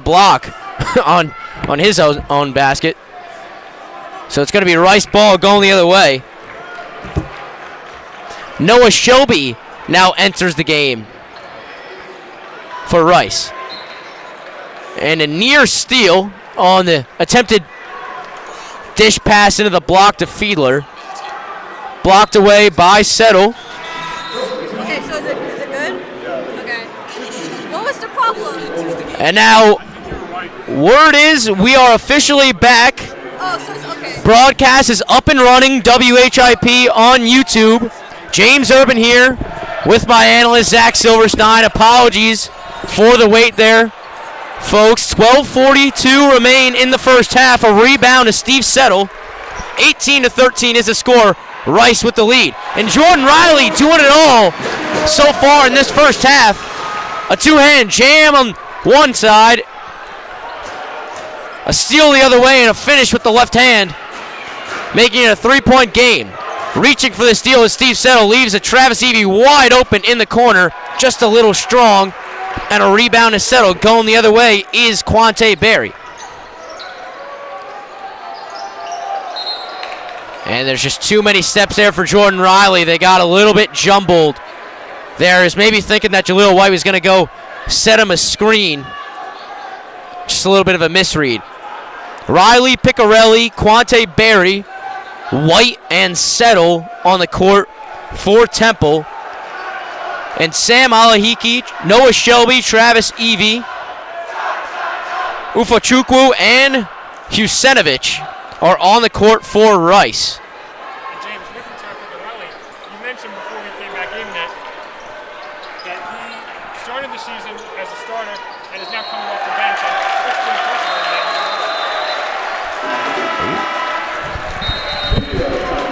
block on his own basket. So it's going to be Rice ball going the other way. Noah Shelby now enters the game for Rice. And a near steal on the attempted dish pass into the block to Fiedler. Blocked away by Settle. Okay, so is it good? Okay. What was the problem? And now, word is we are officially back. Oh, so it's okay. Broadcast is up and running, WHIP on YouTube. James Urban here with my analyst, Zach Silverstein. Apologies for the wait there, folks. 12:42 remain in the first half. A rebound to Steve Settle. 18-13 is the score. Rice with the lead. And Jordan Riley doing it all so far in this first half. A two-hand jam on one side. A steal the other way and a finish with the left hand, making it a three-point game. Reaching for the steal as Steve Settle leaves a Travis Evie wide open in the corner, just a little strong. And a rebound to Settle. Going the other way is Quante Berry. And there's just too many steps there for Jordan Riley. They got a little bit jumbled. There is maybe thinking that Jaleel White was going to go set him a screen. Just a little bit of a misread. Riley, Picarelli, Quante Berry, White, and Settle on the court for Temple. And Sam Alahiki, Noah Shelby, Travis Evie, Ufachukwu, and Husenovich are on the court for Rice. And James, with return for Riley, you mentioned before we came back in that he started the season as a starter and is now coming off the bench. And what's been impressive on that?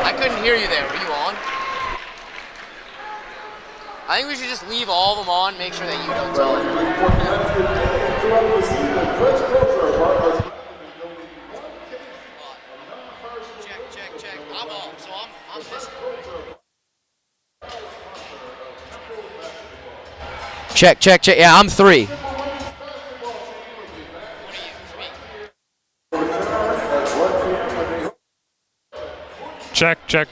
I couldn't hear you there. Were you on? I think we should just leave all of them on, make sure that you don't tell it. Check. I'm off, so I'm missing. Check. Yeah, I'm 3. Check.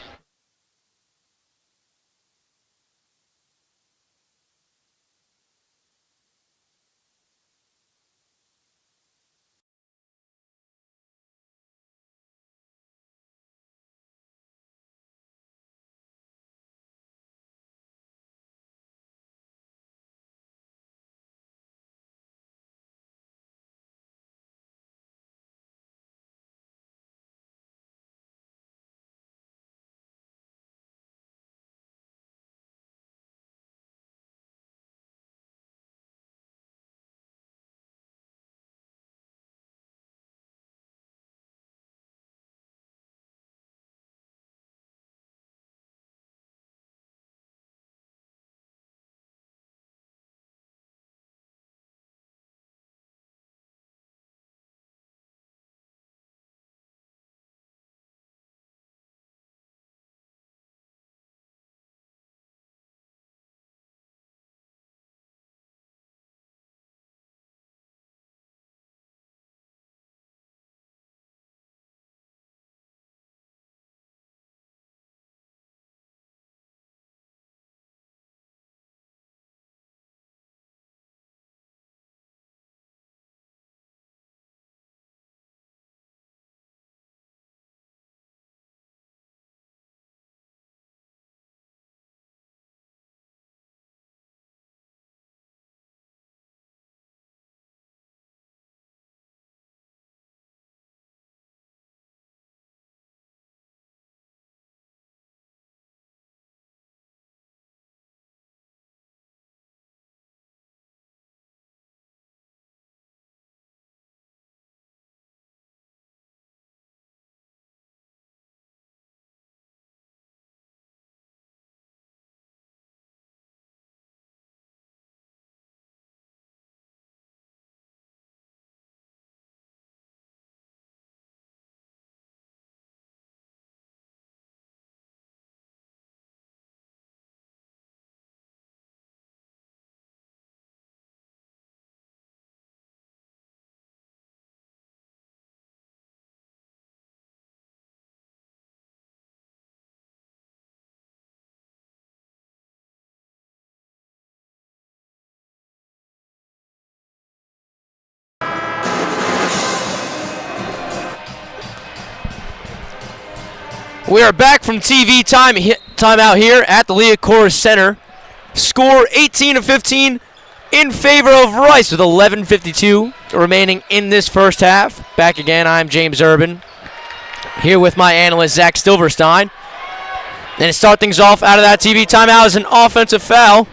We are back from TV timeout here at the Liacouras Center. Score 18-15 in favor of Rice with 11:52 remaining in this first half. Back again, I'm James Urban, here with my analyst Zach Silverstein. And to start things off out of that TV timeout is an offensive foul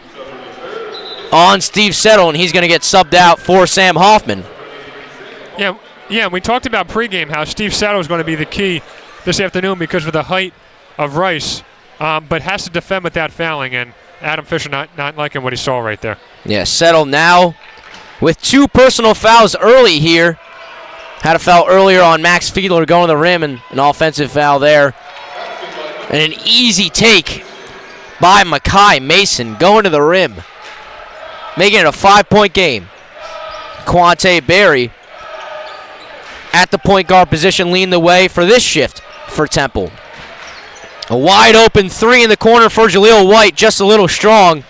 on Steve Settle, and he's going to get subbed out for Sam Hoffman. Yeah, we talked about pregame how Steve Settle is going to be the key this afternoon because of the height of Rice, but has to defend without fouling, and Adam Fisher not liking what he saw right there. Yeah, Settle now with 2 personal fouls early here. Had a foul earlier on Max Fiedler going to the rim, and an offensive foul there. And an easy take by Makai Mason going to the rim, making it a 5-point game. Quante Berry at the point guard position leading the way for this shift for Temple. A wide open 3 in the corner for Jaleel White, just a little strong.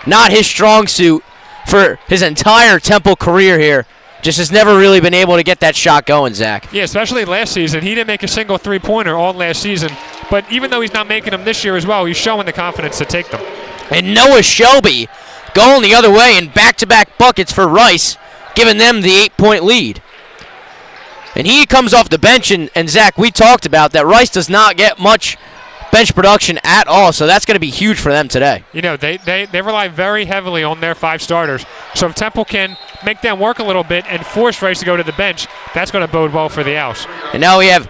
Not his strong suit for his entire Temple career here. Just has never really been able to get that shot going, Zach. Yeah, especially last season. He didn't make a single three-pointer all last season. But even though he's not making them this year as well, he's showing the confidence to take them. And Noah Shelby going the other way in back-to-back buckets for Rice, giving them the 8-point lead. And he comes off the bench, and Zach, we talked about that Rice does not get much bench production at all, so that's going to be huge for them today. You know, they rely very heavily on their 5 starters. So if Temple can make them work a little bit and force Rice to go to the bench, that's going to bode well for the Owls. And now we have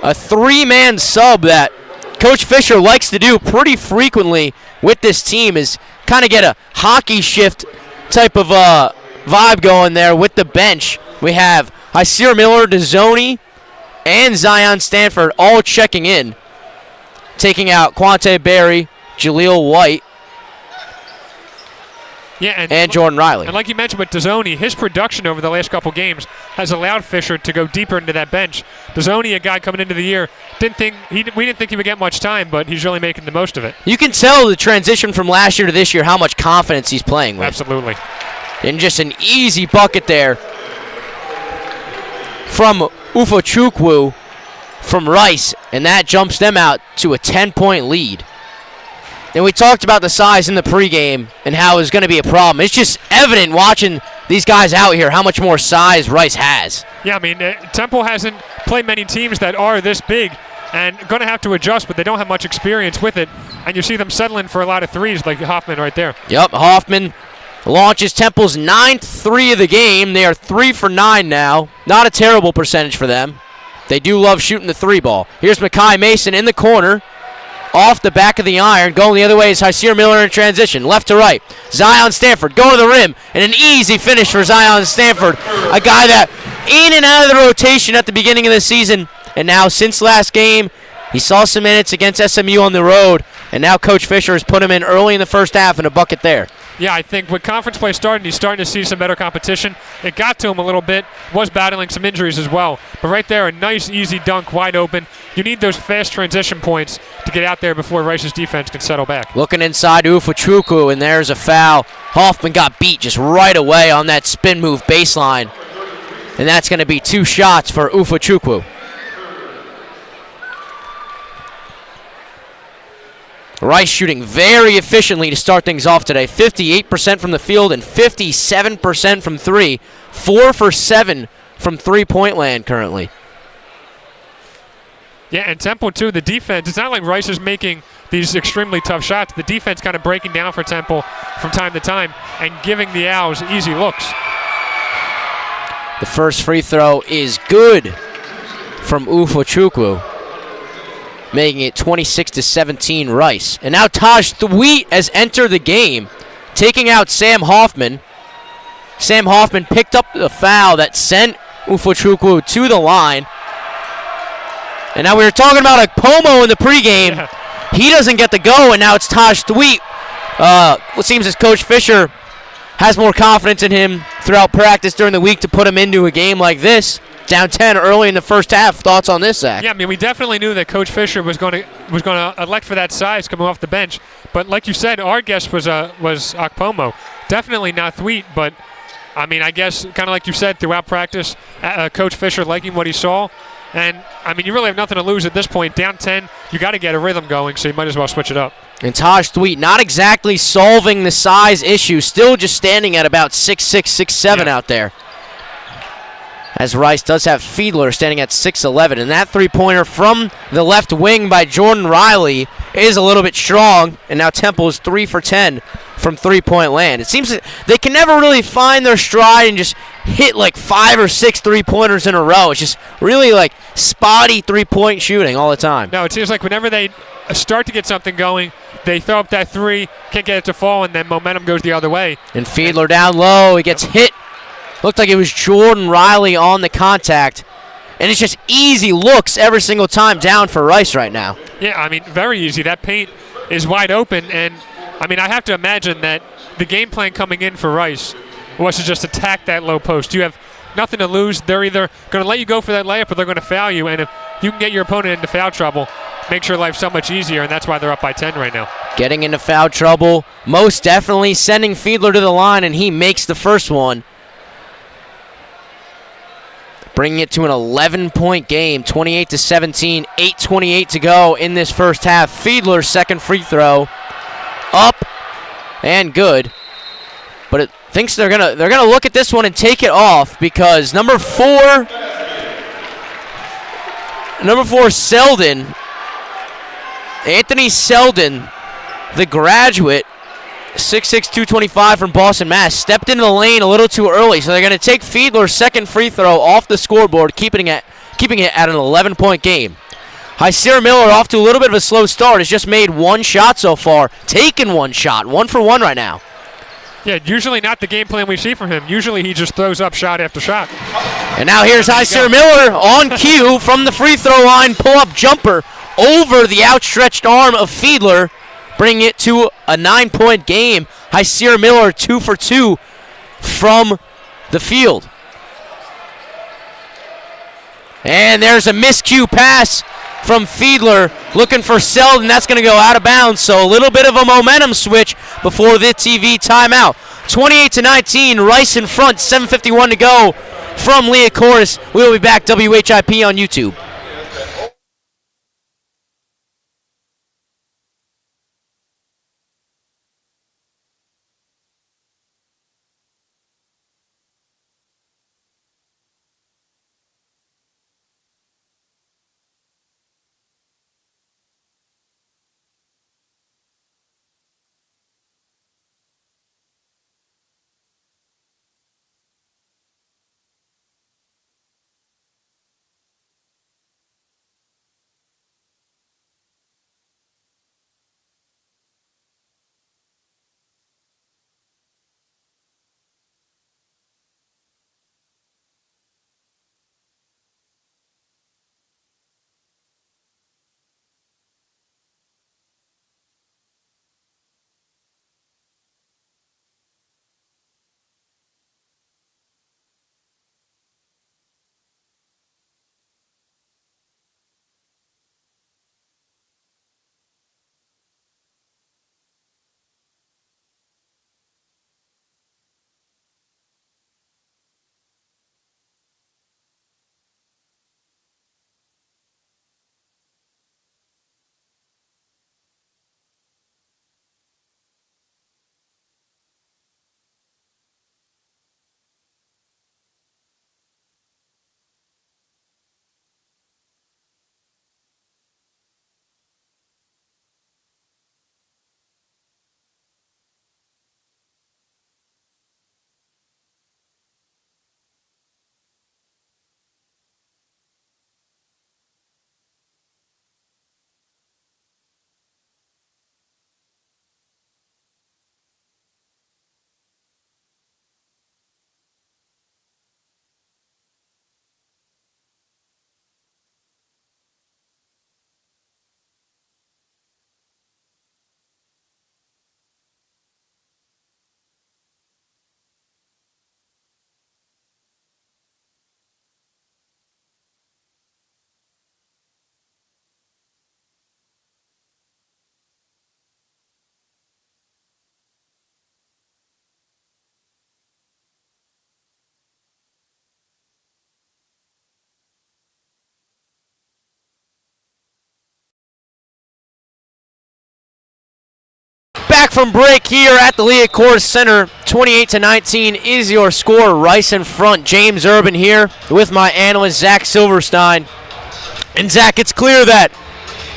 a 3-man sub that Coach Fisher likes to do pretty frequently with this team, is kind of get a hockey shift type of vibe going there with the bench. We have Isaiah Miller, DeZoni, and Zion Stanford all checking in, taking out Quante Berry, Jaleel White, and Jordan Riley. And like you mentioned with DeZoni, his production over the last couple games has allowed Fisher to go deeper into that bench. DeZoni, a guy coming into the year, we didn't think he would get much time, but he's really making the most of it. You can tell the transition from last year to this year, how much confidence he's playing with. Absolutely. And just an easy bucket there from Ufo-Chukwu from Rice, and that jumps them out to a 10-point lead. And we talked about the size in the pregame and how it was going to be a problem. It's just evident watching these guys out here how much more size Rice has. Yeah, I mean, Temple hasn't played many teams that are this big and going to have to adjust, but they don't have much experience with it. And you see them settling for a lot of threes like Hoffman right there. Yep, Hoffman launches Temple's 9th 3 of the game. They are 3 for 9 now. Not a terrible percentage for them. They do love shooting the 3 ball. Here's Makai Mason in the corner. Off the back of the iron. Going the other way is Isaiah Miller in transition. Left to right. Zion Stanford going to the rim. And an easy finish for Zion Stanford. A guy that in and out of the rotation at the beginning of the season. And now since last game, he saw some minutes against SMU on the road. And now Coach Fisher has put him in early in the first half and a bucket there. Yeah, I think with conference play starting, he's starting to see some better competition. It got to him a little bit. Was battling some injuries as well. But right there, a nice, easy dunk, wide open. You need those fast transition points to get out there before Rice's defense can settle back. Looking inside Ufo-Chukwu, and there's a foul. Hoffman got beat just right away on that spin move baseline. And that's going to be 2 shots for Ufo-Chukwu. Rice shooting very efficiently to start things off today. 58% from the field and 57% from 3. 4 for 7 from three-point land currently. Yeah, and Temple, too, the defense, it's not like Rice is making these extremely tough shots. The defense kind of breaking down for Temple from time to time and giving the Owls easy looks. The first free throw is good from Ufo-Chukwu, making it 26-17 Rice. And now Taj Thweet has entered the game, taking out Sam Hoffman. Sam Hoffman picked up the foul that sent Ufo-Chukwu to the line. And now we were talking about Akpomo in the pregame. Yeah. He doesn't get the go, and now it's Taj Thweet. It seems as Coach Fisher has more confidence in him throughout practice during the week to put him into a game like this. Down 10 early in the first half. Thoughts on this, Zach? Yeah, I mean, we definitely knew that Coach Fisher was going to elect for that size coming off the bench. But like you said, our guess was Akpomo. Definitely not Thweet, but I mean, I guess kind of like you said throughout practice, Coach Fisher liking what he saw. And, I mean, you really have nothing to lose at this point. Down 10, you got to get a rhythm going, so you might as well switch it up. And Taj Thweet not exactly solving the size issue, still just standing at about 6'6", 6'7" out there. As Rice does have Fiedler standing at 6'11", and that three-pointer from the left wing by Jordan Riley is a little bit strong, and now Temple is 3 for 10 from three-point land. It seems that they can never really find their stride and just hit like 5 or 6 three-pointers in a row. It's just really like spotty three-point shooting all the time. No, it seems like whenever they start to get something going, they throw up that three, can't get it to fall, and then momentum goes the other way. And Fiedler down low, he gets hit. Looked like it was Jordan Riley on the contact. And it's just easy looks every single time down for Rice right now. Yeah, I mean, very easy. That paint is wide open, and, I mean, I have to imagine that the game plan coming in for Rice was to just attack that low post. You have nothing to lose. They're either going to let you go for that layup or they're going to foul you, and if you can get your opponent into foul trouble, makes your life so much easier, and that's why they're up by 10 right now. Getting into foul trouble, most definitely sending Fiedler to the line, and he makes the first one. Bringing it to an 11-point game, 28-17, 8:28 to go in this first half. Fiedler's second free throw, up and good. But it thinks they're gonna look at this one and take it off because number four Selden, Anthony Selden, the graduate, 6'6", 225 from Boston, Mass. Stepped into the lane a little too early, so they're going to take Fiedler's second free throw off the scoreboard, keeping it at an 11-point game. Hyseer Miller off to a little bit of a slow start. Has just made one shot so far, taken one shot, 1 for 1 right now. Yeah, usually not the game plan we see from him. Usually he just throws up shot after shot. And now here's Hyseer Miller on cue from the free throw line, pull-up jumper over the outstretched arm of Fiedler, bringing it to a 9-point game. Hyseer Miller 2 for 2 from the field. And there's a miscue pass from Fiedler looking for Selden. That's going to go out of bounds, so a little bit of a momentum switch before the TV timeout. 28-19, Rice in front, 7:51 to go from Liacouras. We'll be back, WHIP on YouTube. Back from break here at the Liacouras Center. 28-19 is your score. Rice in front. James Urban here with my analyst, Zach Silverstein. And Zach, it's clear that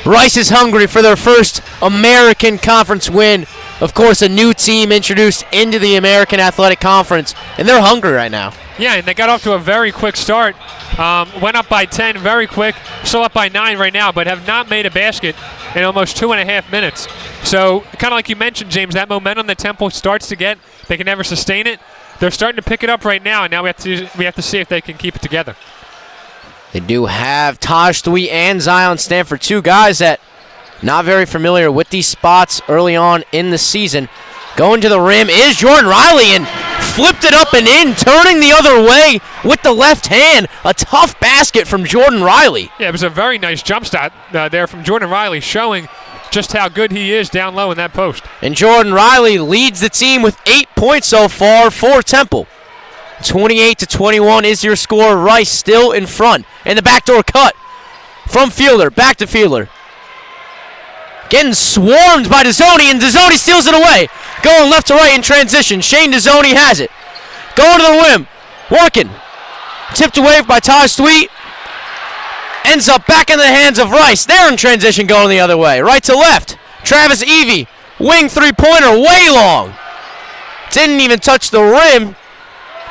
Rice is hungry for their first American Conference win. Of course, a new team introduced into the American Athletic Conference, and they're hungry right now. Yeah, and they got off to a very quick start. Went up by 10 very quick. Still up by 9 right now, but have not made a basket in almost 2.5 minutes. So, kind of like you mentioned, James, that momentum that Temple starts to get, they can never sustain it. They're starting to pick it up right now, and now we have to see if they can keep it together. They do have Taj Thwee and Zion Stanford, two guys that not very familiar with these spots early on in the season. Going to the rim is Jordan Riley and flipped it up and in, turning the other way with the left hand. A tough basket from Jordan Riley. Yeah, it was a very nice jump shot there from Jordan Riley, showing just how good he is down low in that post. And Jordan Riley leads the team with 8 points so far for Temple. 28-21 is your score. Rice still in front. And the backdoor cut from Fielder, back to Fielder. Getting swarmed by Dezzoni, and Dezzoni steals it away. Going left to right in transition. Shane Dezzoni has it. Going to the rim. Working. Tipped away by Taj Thwee. Ends up back in the hands of Rice. They're in transition going the other way. Right to left. Travis Evie. Wing three-pointer. Way long. Didn't even touch the rim.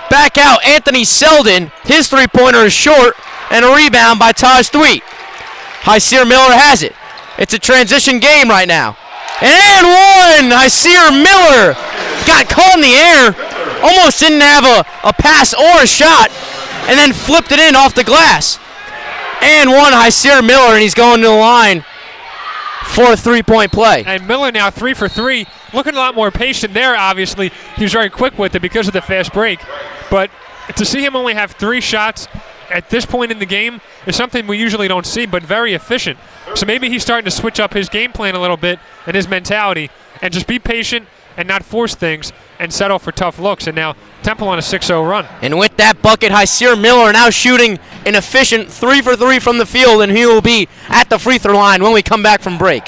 Back out. Anthony Selden. His three-pointer is short. And a rebound by Taj Thwee. Hyseer Miller has it. It's a transition game right now. And one! Hyseer Miller got caught in the air. Almost didn't have a pass or a shot. And then flipped it in off the glass. And one, Hyseer Miller, and he's going to the line for a three-point play. And Miller now 3 for 3. Looking a lot more patient there, obviously. He was very quick with it because of the fast break. But to see him only have 3 shots at this point in the game is something we usually don't see, but very efficient. So maybe he's starting to switch up his game plan a little bit and his mentality and just be patient and not force things and settle for tough looks. And now Temple on a 6-0 run. And with that bucket, Hyseer Miller now shooting an efficient 3 for 3 from the field, and he will be at the free throw line when we come back from break.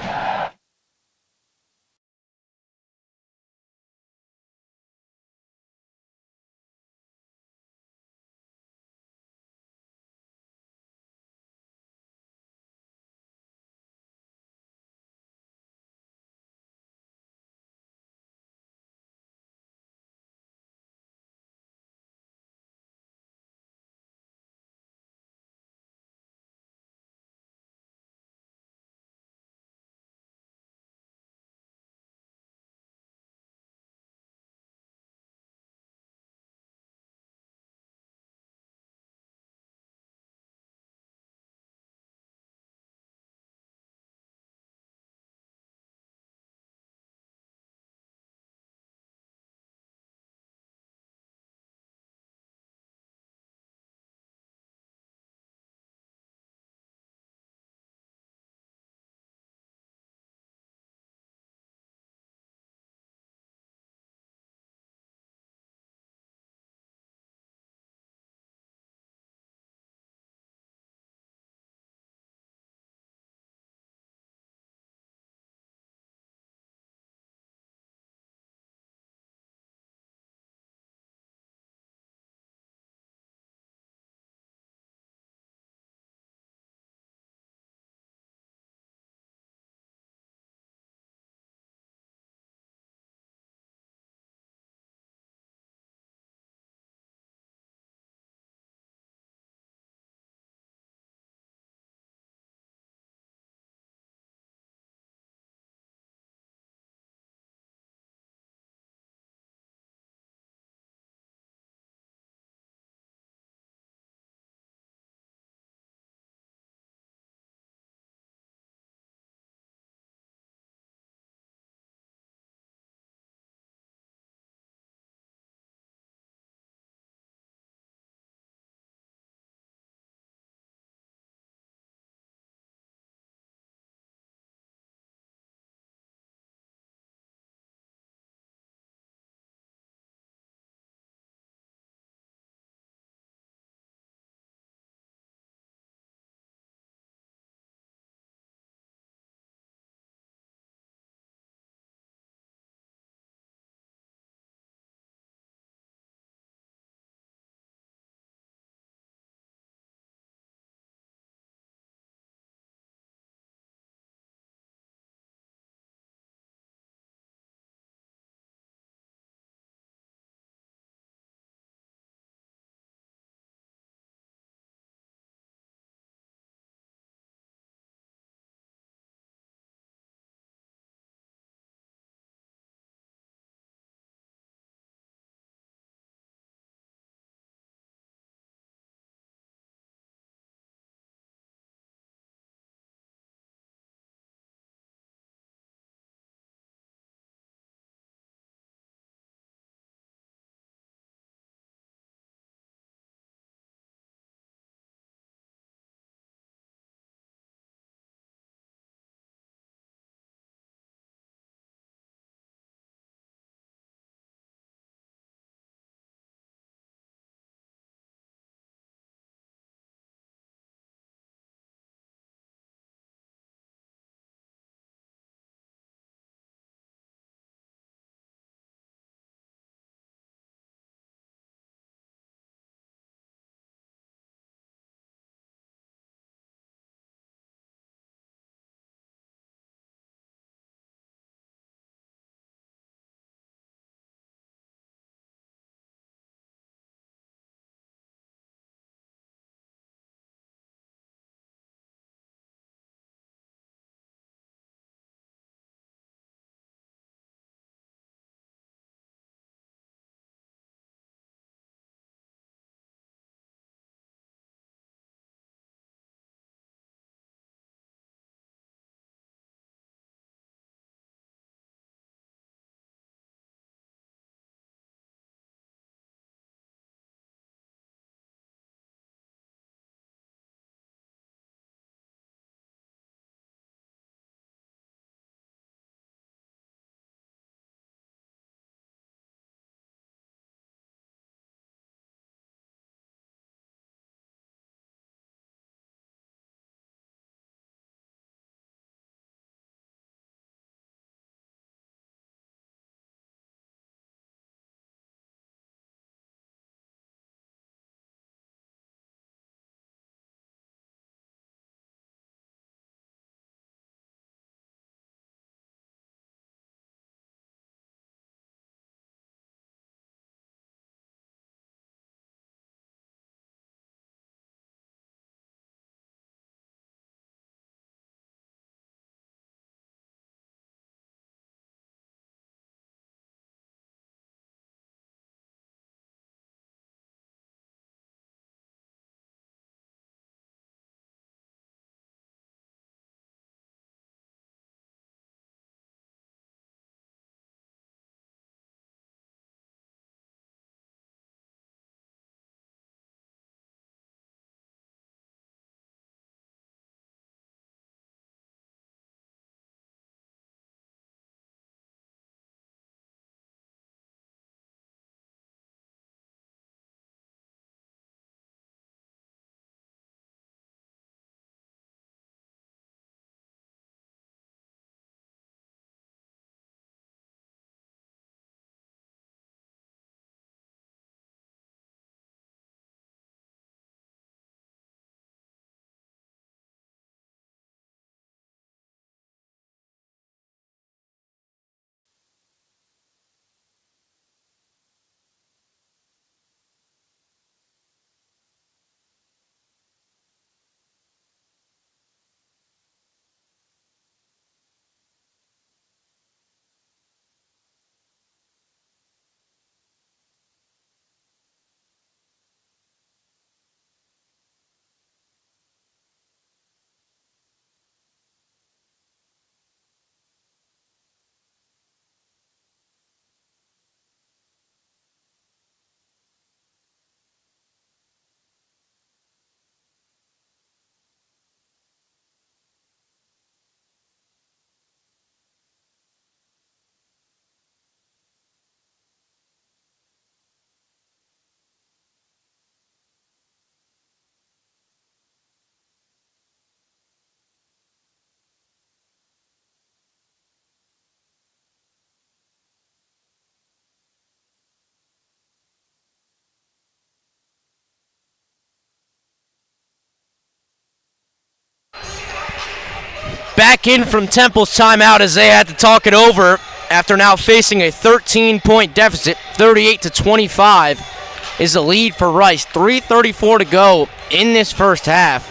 back in from Temple's timeout as they had to talk it over after now facing a 13-point deficit. 38-25 is the lead for Rice. 3:34 to go in this first half.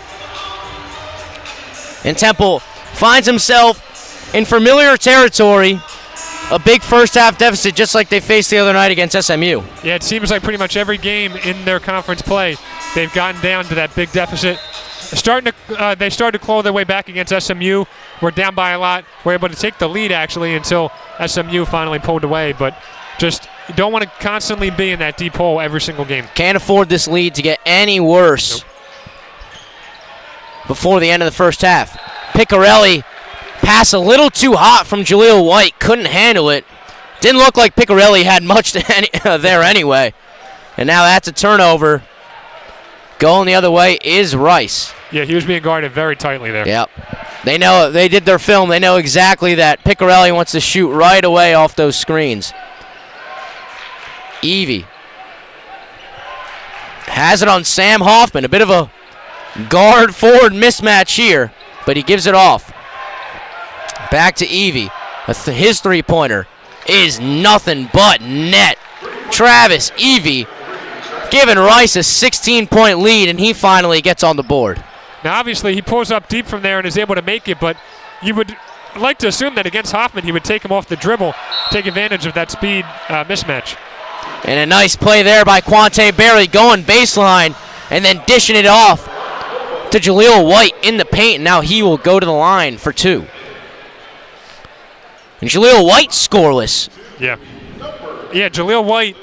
And Temple finds himself in familiar territory. A big first half deficit just like they faced the other night against SMU. Yeah, it seems like pretty much every game in their conference play, they've gotten down to that big deficit. They started to claw their way back against SMU. We're down by a lot. We're able to take the lead, actually, until SMU finally pulled away. But just you don't want to constantly be in that deep hole every single game. Can't afford this lead to get any worse before the end of the first half. Picarelli pass a little too hot from Jaleel White. Couldn't handle it. Didn't look like Picarelli had much there anyway. And now that's a turnover. Going the other way is Rice. Yeah, he was being guarded very tightly there. Yep. They know, they did their film. They know exactly that Picarelli wants to shoot right away off those screens. Evie has it on Sam Hoffman. A bit of a guard-forward mismatch here, but he gives it off. Back to Evie. His three-pointer is nothing but net. Travis Evie giving Rice a 16-point lead, and he finally gets on the board. Now, obviously, he pulls up deep from there and is able to make it, but you would like to assume that against Hoffman, he would take him off the dribble, take advantage of that speed mismatch. And a nice play there by Quante Berry, going baseline and then dishing it off to Jaleel White in the paint. And now he will go to the line for two. And Jaleel White scoreless. Yeah, Jaleel White,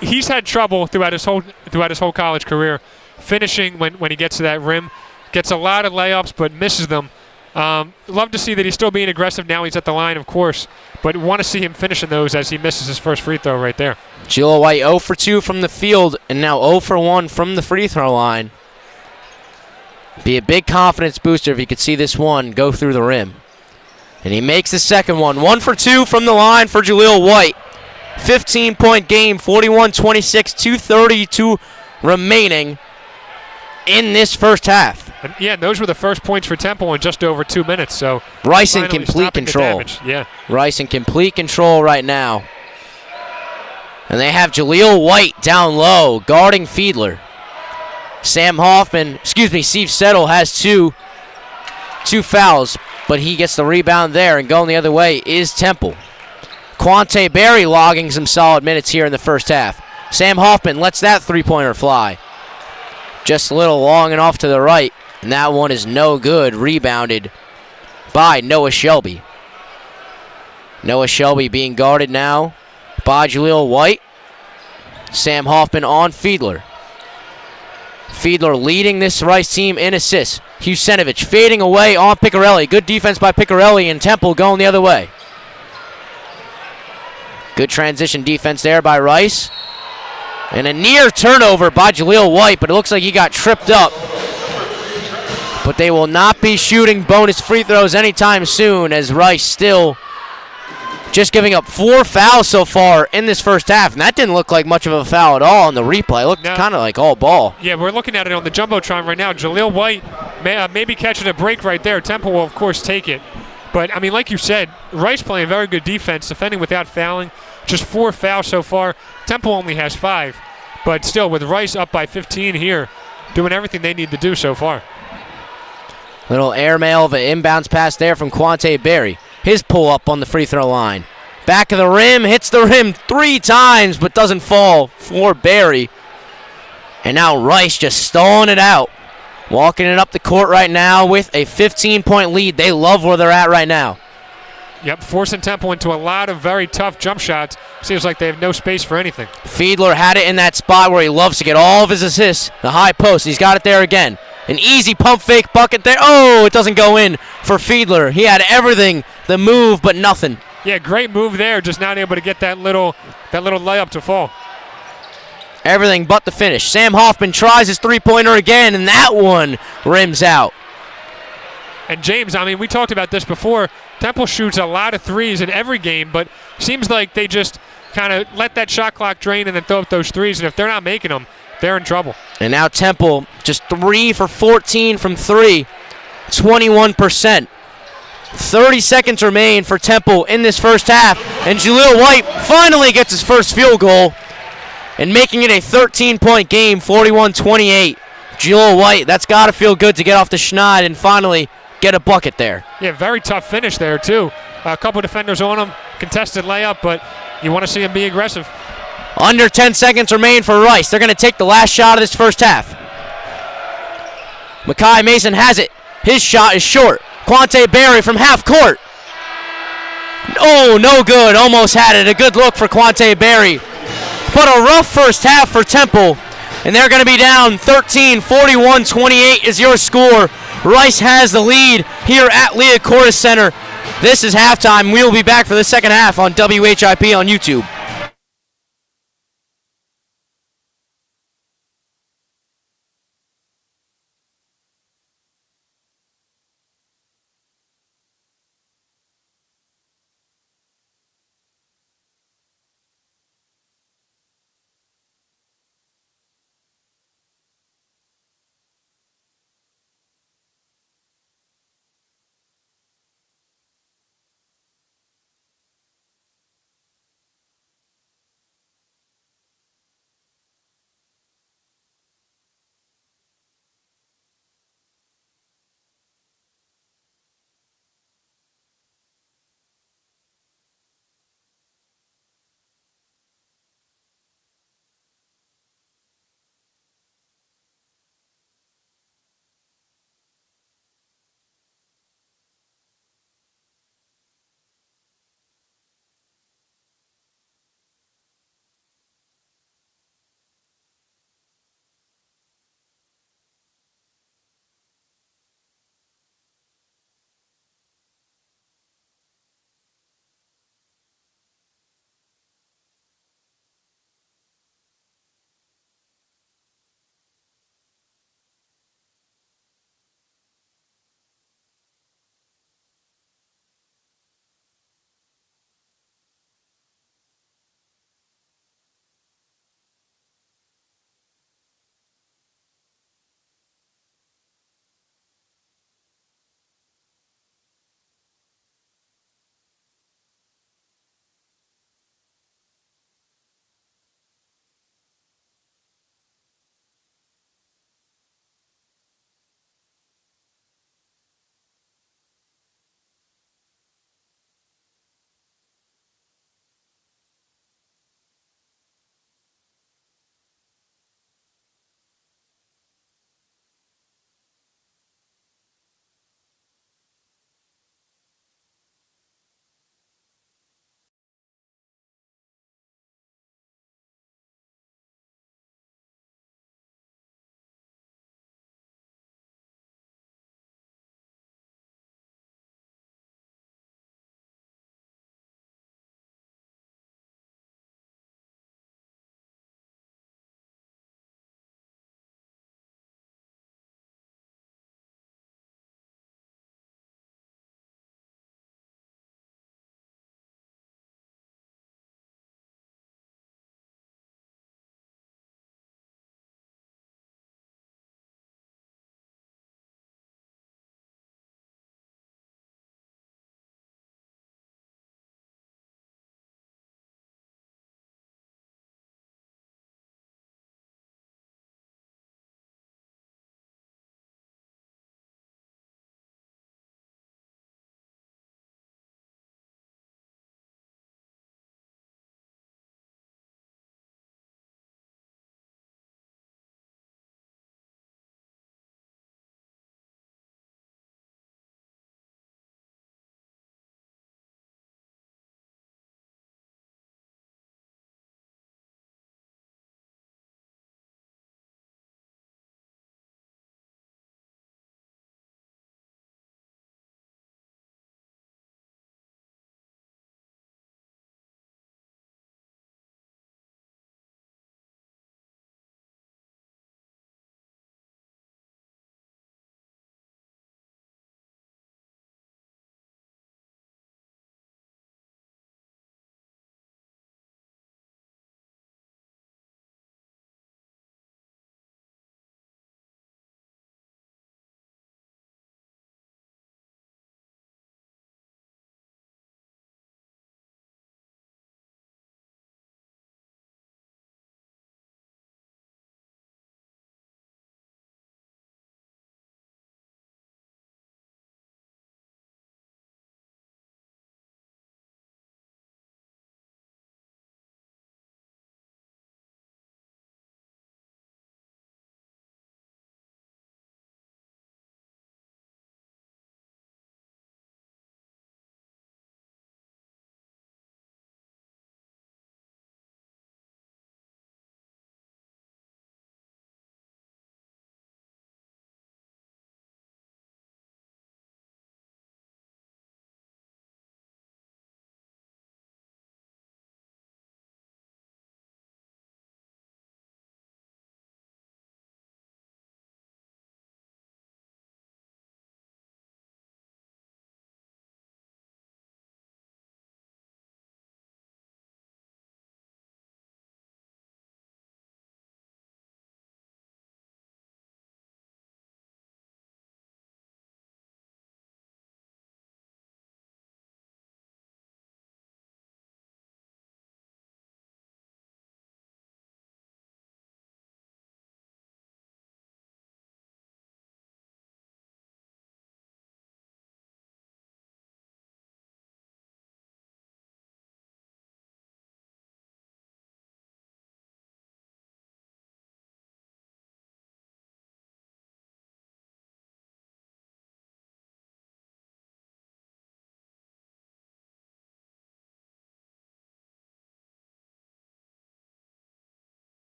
he's had trouble throughout his whole college career finishing when he gets to that rim. Gets a lot of layups but misses them. Love to see that he's still being aggressive now. He's at the line, of course, but want to see him finishing those as he misses his first free throw right there. Jaleel White 0 for 2 from the field and now 0 for 1 from the free throw line. Be a big confidence booster if he could see this one go through the rim. And he makes the second one. 1 for 2 from the line for Jaleel White. 15-point game, 41-26, 2:32 remaining in this first half. And yeah, those were the first points for Temple in just over 2 minutes. So Rice in complete control. Yeah, Rice in complete control right now. And they have Jaleel White down low, guarding Fiedler. Steve Settle has two fouls, but he gets the rebound there, and going the other way is Temple. Quante Berry logging some solid minutes here in the first half. Sam Hoffman lets that three-pointer fly. Just a little long and off to the right, and that one is no good. Rebounded by Noah Shelby. Noah Shelby being guarded now by Jaleel White. Sam Hoffman on Fiedler. Fiedler leading this Rice team in assists. Husenovich fading away on Picarelli. Good defense by Picarelli, and Temple going the other way. Good transition defense there by Rice. And a near turnover by Jaleel White, but it looks like he got tripped up. But they will not be shooting bonus free throws anytime soon, as Rice still just giving up 4 fouls so far in this first half. And that didn't look like much of a foul at all on the replay. It looked kind of like all ball. Yeah, we're looking at it on the Jumbotron right now. Jaleel White maybe catching a break right there. Temple will, of course, take it. But, I mean, like you said, Rice playing very good defense, defending without fouling. Just 4 fouls so far. Temple only has 5. But still, with Rice up by 15 here, doing everything they need to do so far. Little airmail of an inbounds pass there from Quante Berry. His pull-up on the free throw line. Back of the rim, hits the rim 3 times, but doesn't fall for Berry. And now Rice just stalling it out. Walking it up the court right now with a 15-point lead. They love where they're at right now. Yep, forcing Temple into a lot of very tough jump shots. Seems like they have no space for anything. Fiedler had it in that spot where he loves to get all of his assists. The high post, he's got it there again. An easy pump fake bucket there. Oh, it doesn't go in for Fiedler. He had everything, the move, but nothing. Yeah, great move there, just not able to get that little layup to fall. Everything but the finish. Sam Hoffman tries his three-pointer again, and that one rims out. And James, I mean, we talked about this before. Temple shoots a lot of threes in every game, but seems like they just kind of let that shot clock drain and then throw up those threes, and if they're not making them, they're in trouble. And now Temple just 3 for 14 from 3. 21%. 30 seconds remain for Temple in this first half, and Jaleel White finally gets his first field goal and making it a 13-point game, 41-28. Jaleel White, that's got to feel good to get off the schneid and finally get a bucket there. Yeah, very tough finish there, too. A couple defenders on him, contested layup, but you want to see him be aggressive. Under 10 seconds remain for Rice. They're going to take the last shot of this first half. Makai Mason has it. His shot is short. Quante Berry from half court. Oh, no good. Almost had it. A good look for Quante Berry. But a rough first half for Temple. And they're going to be down 13, 41-28 is your score. Rice has the lead here at Liacouras Center. This is halftime. We will be back for the second half on WHIP on YouTube.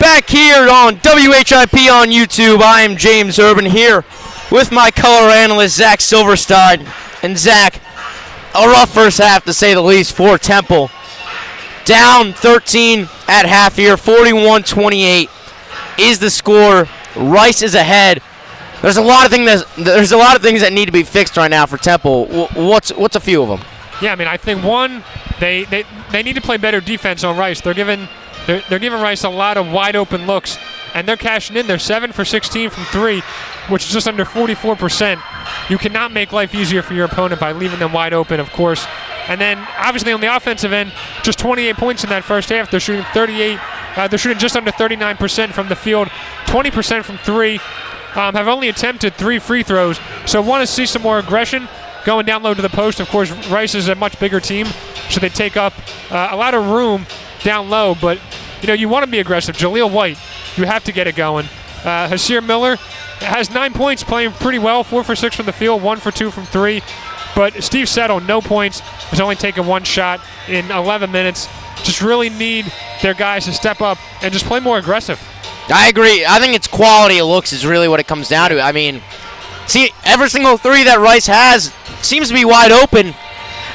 Back here on WHIP on YouTube, I am James Urban here with my color analyst, Zach Silverstein. And Zach, a rough first half to say the least for Temple. Down 13 at half here, 41-28 is the score. Rice is ahead. There's a lot of things that need to be fixed right now for Temple. What's a few of them? Yeah, I mean, I think one, they need to play better defense on Rice. They're giving Rice a lot of wide open looks, and they're cashing in. They're 7 for 16 from 3, which is just under 44%. You cannot make life easier for your opponent by leaving them wide open, of course. And then, obviously, on the offensive end, just 28 points in that first half. They're shooting 38. They're shooting just under 39% from the field, 20% from 3. Have only attempted 3 free throws. So want to see some more aggression going down low to the post. Of course, Rice is a much bigger team, so they take up a lot of room down low. But, you want to be aggressive. Jaleel White, you have to get it going. Hasir Miller has 9 points, playing pretty well, 4 for 6 from the field, 1 for 2 from 3. But Steve Settle, no points, has only taken 1 shot in 11 minutes. Just really need their guys to step up and just play more aggressive. I agree. I think it's quality of looks is really what it comes down to. I mean, see, every single 3 that Rice has seems to be wide open,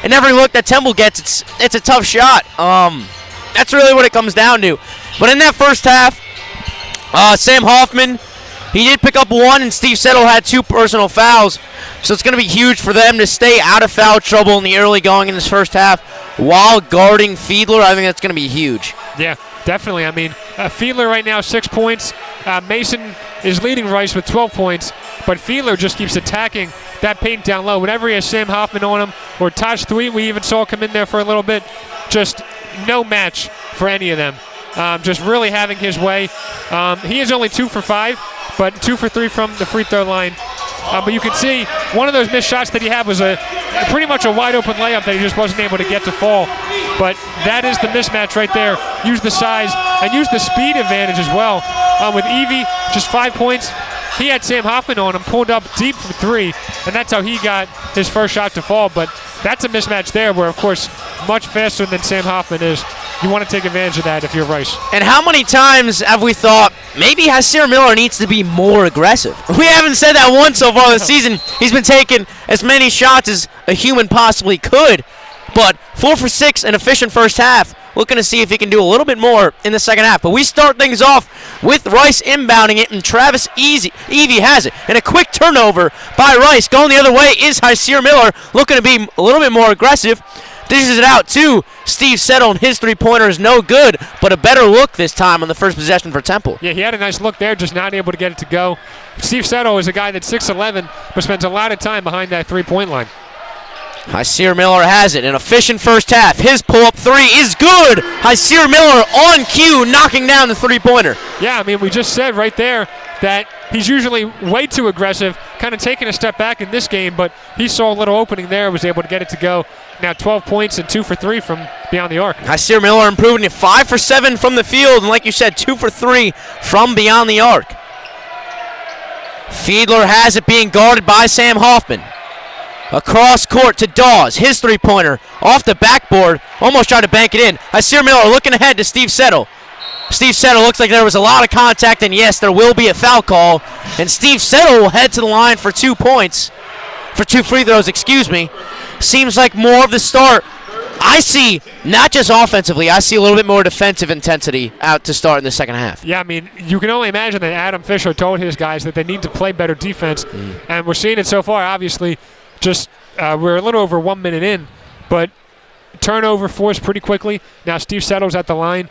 and every look that Temple gets, it's a tough shot. That's really what it comes down to. But in that first half, Sam Hoffman, he did pick up 1, and Steve Settle had 2 personal fouls. So it's going to be huge for them to stay out of foul trouble in the early going in this first half while guarding Fiedler. I think that's going to be huge. Yeah, definitely. I mean, Fiedler right now 6 points. Mason is leading Rice with 12 points, but Fiedler just keeps attacking that paint down low. Whenever he has Sam Hoffman on him, or Taj Thweet, we even saw come in there for a little bit, just no match for any of them. Just really having his way. He is only 2 for 5, but 2 for 3 from the free throw line. But you can see one of those missed shots that he had was pretty much a wide open layup that he just wasn't able to get to fall. But that is the mismatch right there. Use the size and use the speed advantage as well. With Evie, just 5 points. He had Sam Hoffman on him, pulled up deep for 3, and that's how he got his first shot to fall. But that's a mismatch there where, of course, much faster than Sam Hoffman is. You want to take advantage of that if you're Rice. And how many times have we thought maybe Hasir Miller needs to be more aggressive? We haven't said that once so far this season. He's been taking as many shots as a human possibly could. But 4 for 6, an efficient first half. Looking to see if he can do a little bit more in the second half. But we start things off with Rice inbounding it, and Travis Evie has it. And a quick turnover by Rice. Going the other way is Hasir Miller, looking to be a little bit more aggressive. Dishes it out to Steve Settle, and his three-pointer is no good, but a better look this time on the first possession for Temple. Yeah, he had a nice look there, just not able to get it to go. Steve Settle is a guy that's 6'11", but spends a lot of time behind that three-point line. Hasir Miller has it. An efficient first half. His pull-up 3 is good. Hasir Miller on cue, knocking down the three-pointer. Yeah, I mean, we just said right there that he's usually way too aggressive, kind of taking a step back in this game, but he saw a little opening there, was able to get it to go. Now 12 points and 2 for 3 from beyond the arc. Hasir Miller improving to 5 for 7 from the field, and like you said, 2 for 3 from beyond the arc. Fiedler has it, being guarded by Sam Hoffman. Across court to Dawes. His three-pointer off the backboard. Almost tried to bank it in. Hasir Miller looking ahead to Steve Settle. Steve Settle looks like there was a lot of contact, and yes, there will be a foul call. And Steve Settle will head to the line for 2 points. For 2 free throws, excuse me. Seems like more of the start. I see, not just offensively, I see a little bit more defensive intensity out to start in the second half. Yeah, I mean, you can only imagine that Adam Fisher told his guys that they need to play better defense. And we're seeing it so far, obviously. Just we're a little over 1 minute in, but turnover forced pretty quickly. Now Steve Settle's at the line.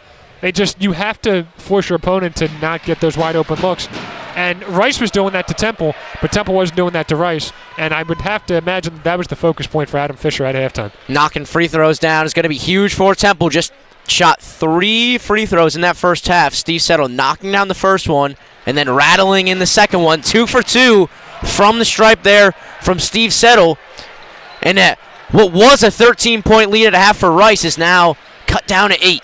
You have to force your opponent to not get those wide open looks. And Rice was doing that to Temple, but Temple wasn't doing that to Rice. And I would have to imagine that was the focus point for Adam Fisher at halftime. Knocking free throws down is going to be huge for Temple. Just shot 3 free throws in that first half. Steve Settle knocking down the first one and then rattling in the second one. 2 for 2 from the stripe there from Steve Settle. And what was a 13-point lead at a half for Rice is now cut down to 8.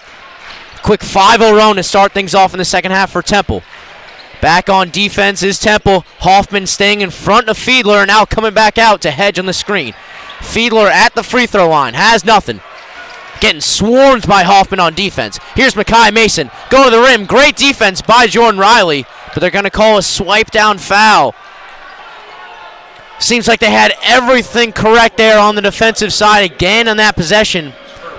Quick 5-0 run to start things off in the second half for Temple. Back on defense is Temple. Hoffman staying in front of Fiedler and now coming back out to hedge on the screen. Fiedler at the free throw line. Has nothing. getting swarmed by Hoffman on defense. Here's Makai Mason. Go to the rim. Great defense by Jordan Riley, but they're going to call a swipe down foul. Seems like they had everything correct there on the defensive side again on that possession,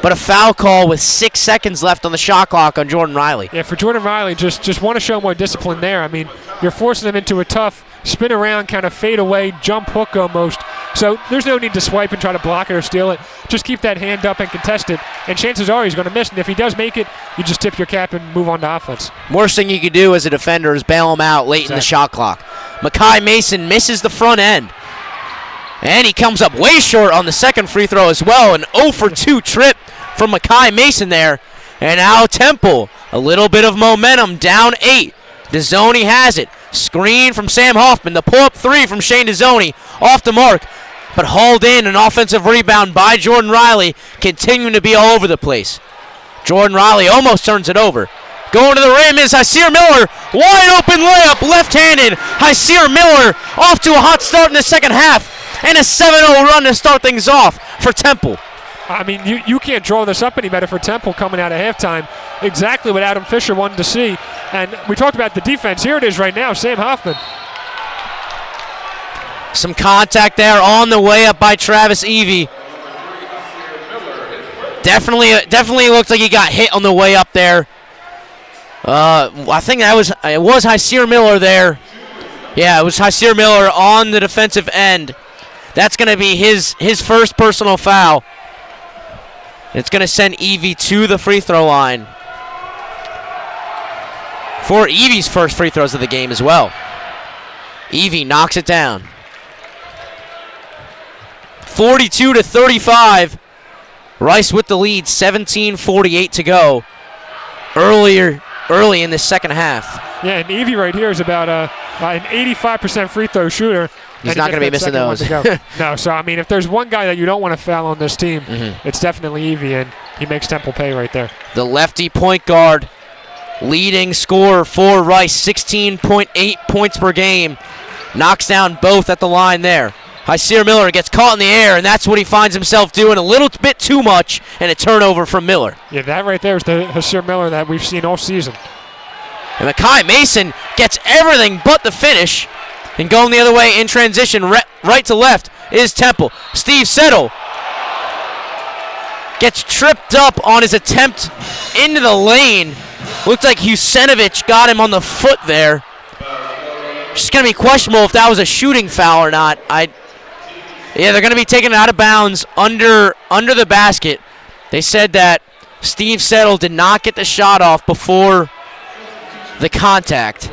but a foul call with 6 seconds left on the shot clock on Jordan Riley. Yeah, for Jordan Riley, just want to show more discipline there. I mean, you're forcing them into a tough spin around, kind of fade away, jump hook almost. So there's no need to swipe and try to block it or steal it. Just keep that hand up and contest it, and chances are he's going to miss. And if he does make it, you just tip your cap and move on to offense. Worst thing you could do as a defender is bail him out late in the shot clock. Makai Mason misses the front end. And he comes up way short on the second free throw as well. An 0 for 2 trip from Makai Mason there. And now Temple, a little bit of momentum, down 8. DeZoni has it. Screen from Sam Hoffman. The pull-up 3 from Shane DeZoni. Off the mark, but hauled in. An offensive rebound by Jordan Riley, continuing to be all over the place. Jordan Riley almost turns it over. Going to the rim is Hyseer Miller. Wide open layup, left-handed. Hyseer Miller off to a hot start in the second half. And a 7-0 run to start things off for Temple. I mean, you can't draw this up any better for Temple coming out of halftime. Exactly what Adam Fisher wanted to see. And we talked about the defense. Here it is right now, Sam Hoffman. Some contact there on the way up by Travis Evie. Definitely looked like he got hit on the way up there. I think it was Hyseer Miller there. Yeah, it was Hyseer Miller on the defensive end. That's going to be his first personal foul. It's going to send Evie to the free throw line for Evie's first free throws of the game as well. Evie knocks it down. 42-35. Rice with the lead, 17:48 to go. Early in the second half. Yeah, and Evie right here is about an 85% free throw shooter. He's not going to be missing those. No, so I mean, if there's one guy that you don't want to foul on this team, it's definitely Evie, and he makes Temple pay right there. The lefty point guard, leading scorer for Rice, 16.8 points per game. Knocks down both at the line there. Hyseer Miller gets caught in the air, and that's what he finds himself doing a little bit too much, and a turnover from Miller. Yeah, that right there is the Hyseer Miller that we've seen all season. And Makai Mason gets everything but the finish. And going the other way in transition, right to left, is Temple. Steve Settle gets tripped up on his attempt into the lane. Looked like Husenovic got him on the foot there. It's going to be questionable if that was a shooting foul or not. Yeah, they're going to be taking it out of bounds under the basket. They said that Steve Settle did not get the shot off before the contact.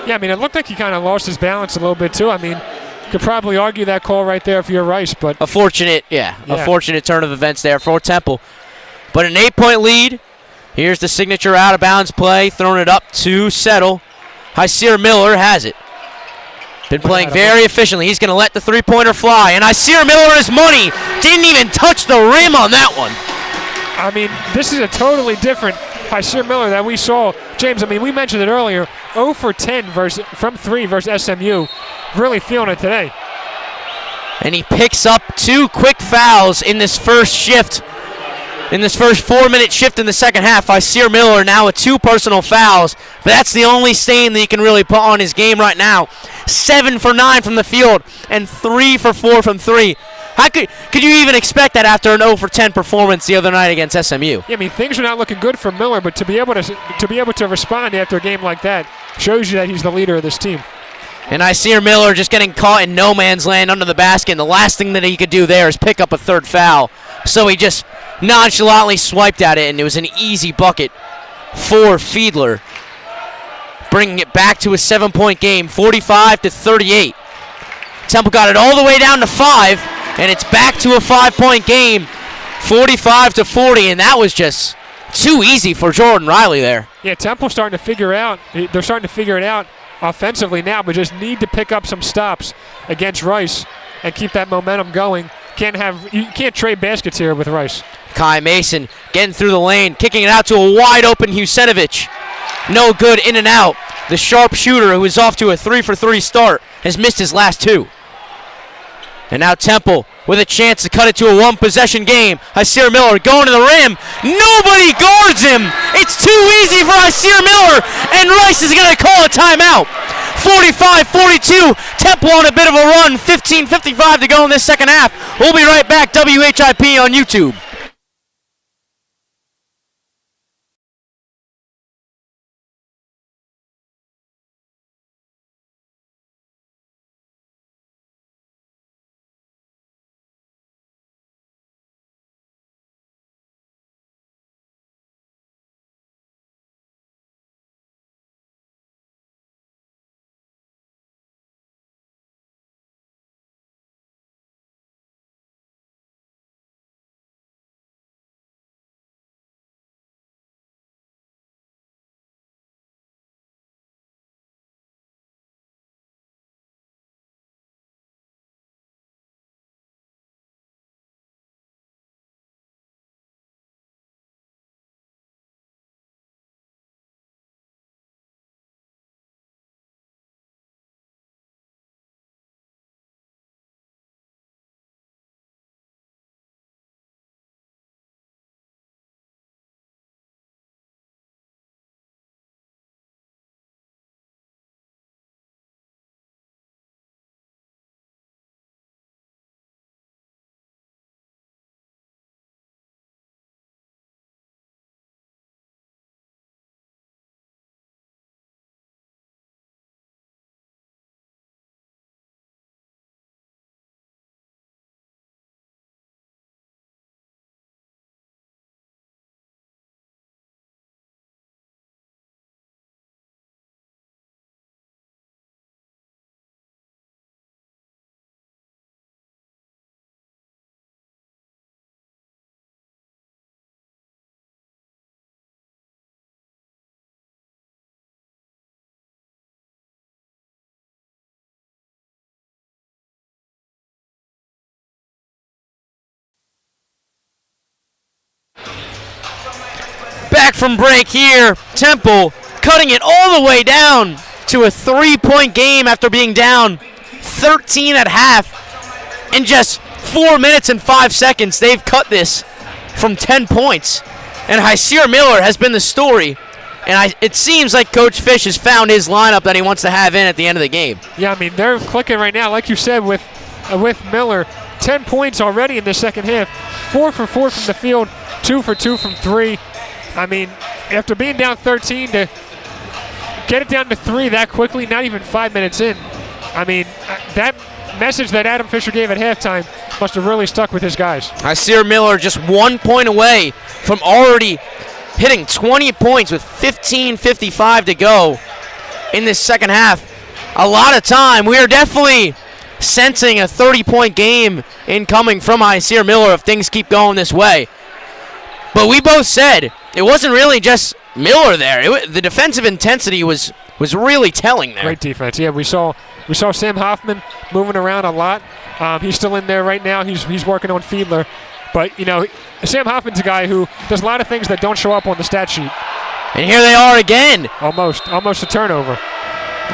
Yeah, I mean, it looked like he kind of lost his balance a little bit, too. I mean, you could probably argue that call right there if you're Rice, but... A fortunate turn of events there for Temple. But an 8-point lead. Here's the signature out-of-bounds play, throwing it up to Settle. Hyseer Miller has it. Been playing very efficiently. He's going to let the three-pointer fly. And Hyseer Miller is money. Didn't even touch the rim on that one. I mean, this is a totally different Hyseer Miller that we saw. James, I mean, we mentioned it earlier. 0 for 10 from 3 versus SMU. Really feeling it today. And he picks up 2 quick fouls in this first shift. In this first 4-minute shift in the second half. Hyseer Miller now with 2 personal fouls. But that's the only stain that he can really put on his game right now. 7 for 9 from the field and 3 for 4 from 3. How could you even expect that after an 0 for 10 performance the other night against SMU? Yeah, I mean, things are not looking good for Miller, but to be able to respond after a game like that shows you that he's the leader of this team. And Hyseer Miller just getting caught in no man's land under the basket. And the last thing that he could do there is pick up a 3rd foul. So he just nonchalantly swiped at it, and it was an easy bucket for Fiedler, bringing it back to a 7-point game, 45-38. Temple got it all the way down to 5, and it's back to a 5-point game, 45-40, and that was just too easy for Jordan Riley there. Yeah, Temple's starting to figure out. They're starting to figure it out offensively now, but just need to pick up some stops against Rice and keep that momentum going. You can't trade baskets here with Rice. Kai Mason getting through the lane, kicking it out to a wide open Husenovic. No good, in and out. The sharp shooter who is off to a 3 for 3 start has missed his last 2. And now Temple with a chance to cut it to a one-possession game. Hyseer Miller going to the rim. Nobody guards him. It's too easy for Hyseer Miller, and Rice is going to call a timeout. 45-42. Temple on a bit of a run. 15:55 to go in this second half. We'll be right back. WHIP on YouTube. Back from break here. Temple cutting it all the way down to a 3-point game after being down 13 at half. In just 4 minutes and 5 seconds, they've cut this from 10 points. And Hyseer Miller has been the story. And it seems like Coach Fish has found his lineup that he wants to have in at the end of the game. Yeah, I mean, they're clicking right now, like you said, with Miller. 10 points already in the second half. 4 for 4 from the field, 2 for 2 from 3. I mean, after being down 13 to get it down to 3 that quickly, not even 5 minutes in, I mean, that message that Adam Fisher gave at halftime must have really stuck with his guys. Hyseer Miller just 1 point away from already hitting 20 points with 15:55 to go in this second half. A lot of time. We are definitely sensing a 30-point game incoming from Hyseer Miller if things keep going this way. But we both said it wasn't really just Miller there. The defensive intensity was really telling there. Great defense. Yeah, we saw Sam Hoffman moving around a lot. He's still in there right now. He's working on Fiedler. But, you know, Sam Hoffman's a guy who does a lot of things that don't show up on the stat sheet. And here they are again. Almost a turnover.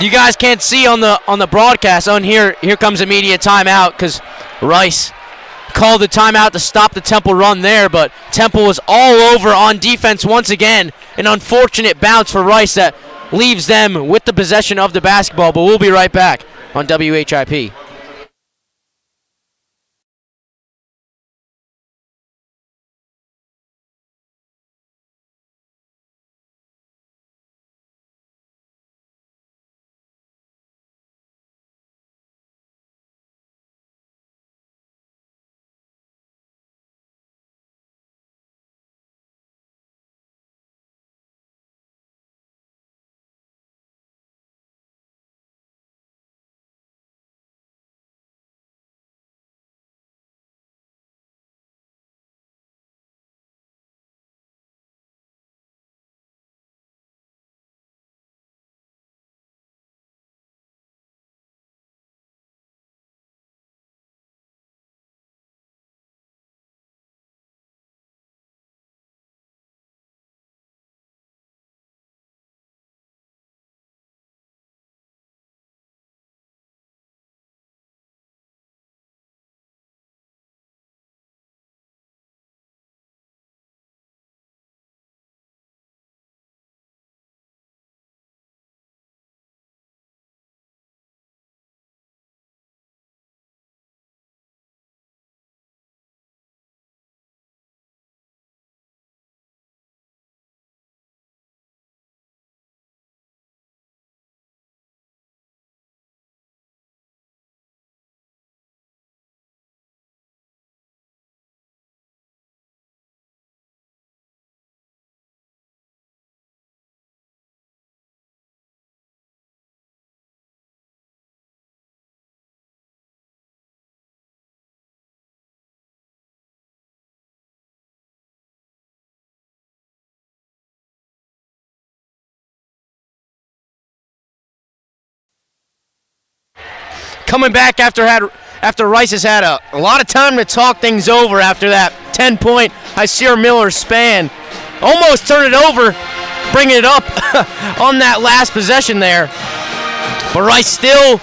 You guys can't see on the broadcast. Here comes immediate timeout because Rice called the timeout to stop the Temple run there, but Temple was all over on defense once again. An unfortunate bounce for Rice that leaves them with the possession of the basketball, but we'll be right back on WHIP. coming back after Rice has had a lot of time to talk things over after that 10-point Hyseer Miller span. Almost turned it over, bringing it up on that last possession there. But Rice still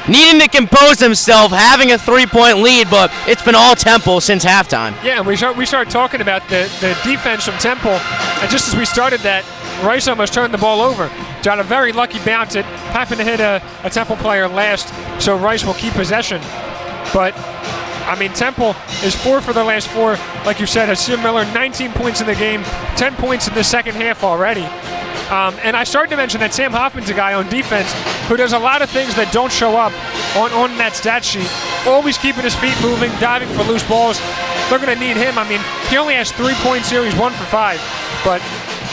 needing to compose himself, having a 3-point lead, but it's been all Temple since halftime. Yeah, and we started talking about the defense from Temple, and just as we started that, Rice almost turned the ball over. Got a very lucky bounce. It happened to hit a Temple player last, so Rice will keep possession. But, I mean, Temple is 4 for the last 4. Like you said, Hyseer Miller, 19 points in the game, 10 points in the second half already. And I started to mention that Sam Hoffman's a guy on defense who does a lot of things that don't show up on that stat sheet. Always keeping his feet moving, diving for loose balls. They're going to need him. I mean, he only has 3 points here. He's 1 for 5. But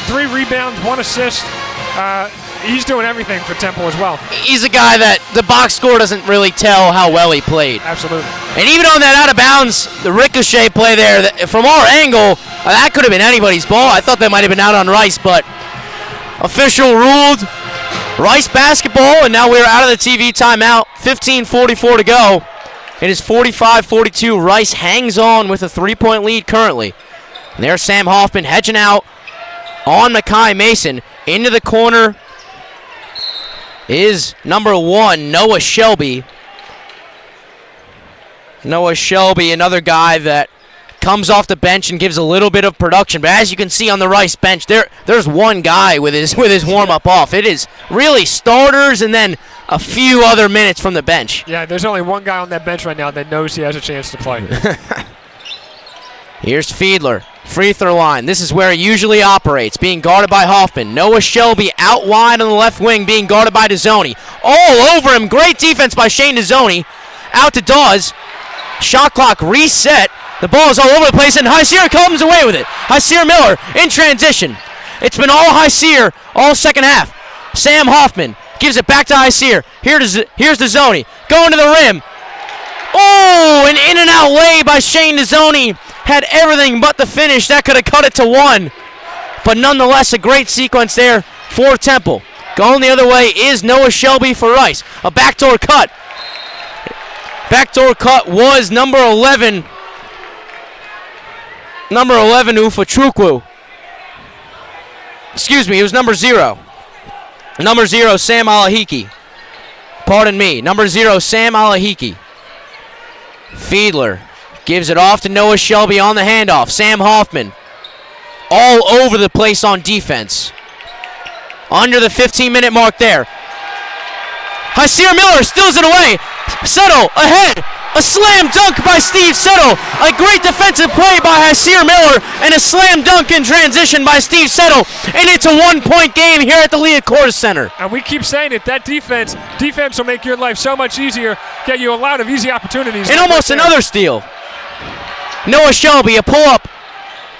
3 rebounds, 1 assist. He's doing everything for Temple as well. He's a guy that the box score doesn't really tell how well he played. Absolutely. And even on that out of bounds, the ricochet play there, from our angle, that could have been anybody's ball. I thought that might have been out on Rice, but official ruled Rice basketball, and now we're out of the TV timeout. 15:44 to go. It is 45-42. Rice hangs on with a 3-point lead currently. And there's Sam Hoffman hedging out on Makai Mason. Into the corner is number 1, Noah Shelby. Noah Shelby, another guy that comes off the bench and gives a little bit of production. But as you can see on the Rice bench, there's one guy with his warm-up off. It is really starters and then a few other minutes from the bench. Yeah, there's only one guy on that bench right now that knows he has a chance to play. Here's Fiedler. Free throw line. This is where he usually operates, being guarded by Hoffman. Noah Shelby out wide on the left wing, being guarded by Dezzoni. All over him. Great defense by Shane Dezzoni. Out to Dawes. Shot clock reset. The ball is all over the place, and Hyseer comes away with it. Hyseer Miller in transition. It's been all Hyseer all second half. Sam Hoffman gives it back to Hyseer. Here's Dezzoni. Going to the rim. Oh, an in and out lay by Shane Dezzoni. Had everything but the finish. That could have cut it to 1. But nonetheless, a great sequence there for Temple. Going the other way is Noah Shelby for Rice. A backdoor cut. Backdoor cut was number 11. Number 11, Ufa-Chukwu. Excuse me, it was number 0. Number 0, Sam Alahiki. Pardon me. Number 0, Sam Alahiki. Fiedler gives it off to Noah Shelby on the handoff. Sam Hoffman all over the place on defense. Under the 15-minute mark there. Hyseer Miller steals it away. Settle ahead. A slam dunk by Steve Settle. A great defensive play by Hyseer Miller and a slam dunk in transition by Steve Settle. And it's a 1-point game here at the Liacouras Center. And we keep saying it, that defense will make your life so much easier, get you a lot of easy opportunities. And almost another steal. Noah Shelby, a pull-up.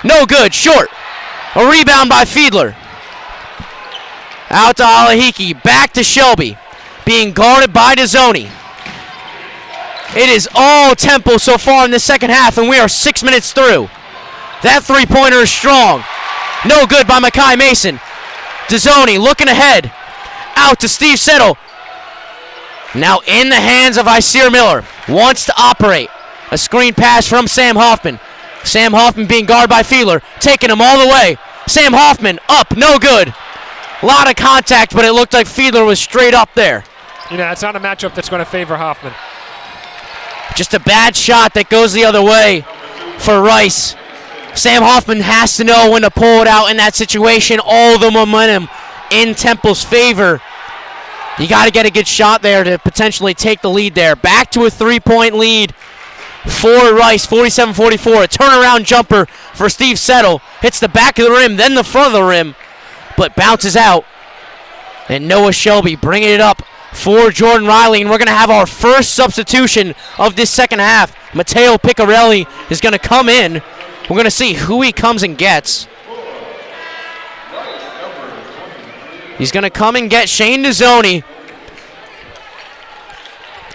No good, short. A rebound by Fiedler. Out to Alahiki, back to Shelby. Being guarded by Dezzoni. It is all Temple so far in the second half, and we are 6 minutes through. That three-pointer is strong. No good by Makai Mason. Dezzoni looking ahead. Out to Steve Settle. Now in the hands of Hyseer Miller. Wants to operate. A screen pass from Sam Hoffman. Sam Hoffman being guarded by Fiedler. Taking him all the way. Sam Hoffman up, no good. A lot of contact, but it looked like Fiedler was straight up there. You know, it's not a matchup that's going to favor Hoffman. Just a bad shot that goes the other way for Rice. Sam Hoffman has to know when to pull it out in that situation. All the momentum in Temple's favor. You got to get a good shot there to potentially take the lead there. Back to a 3-point lead for Rice, 47-44. A turnaround jumper for Steve Settle. Hits the back of the rim, then the front of the rim, but bounces out. And Noah Shelby bringing it up for Jordan Riley, and we're going to have our first substitution of this second half. Matteo Piccarelli is going to come in. We're going to see who he comes and gets. He's going to come and get Shane Dezzoni.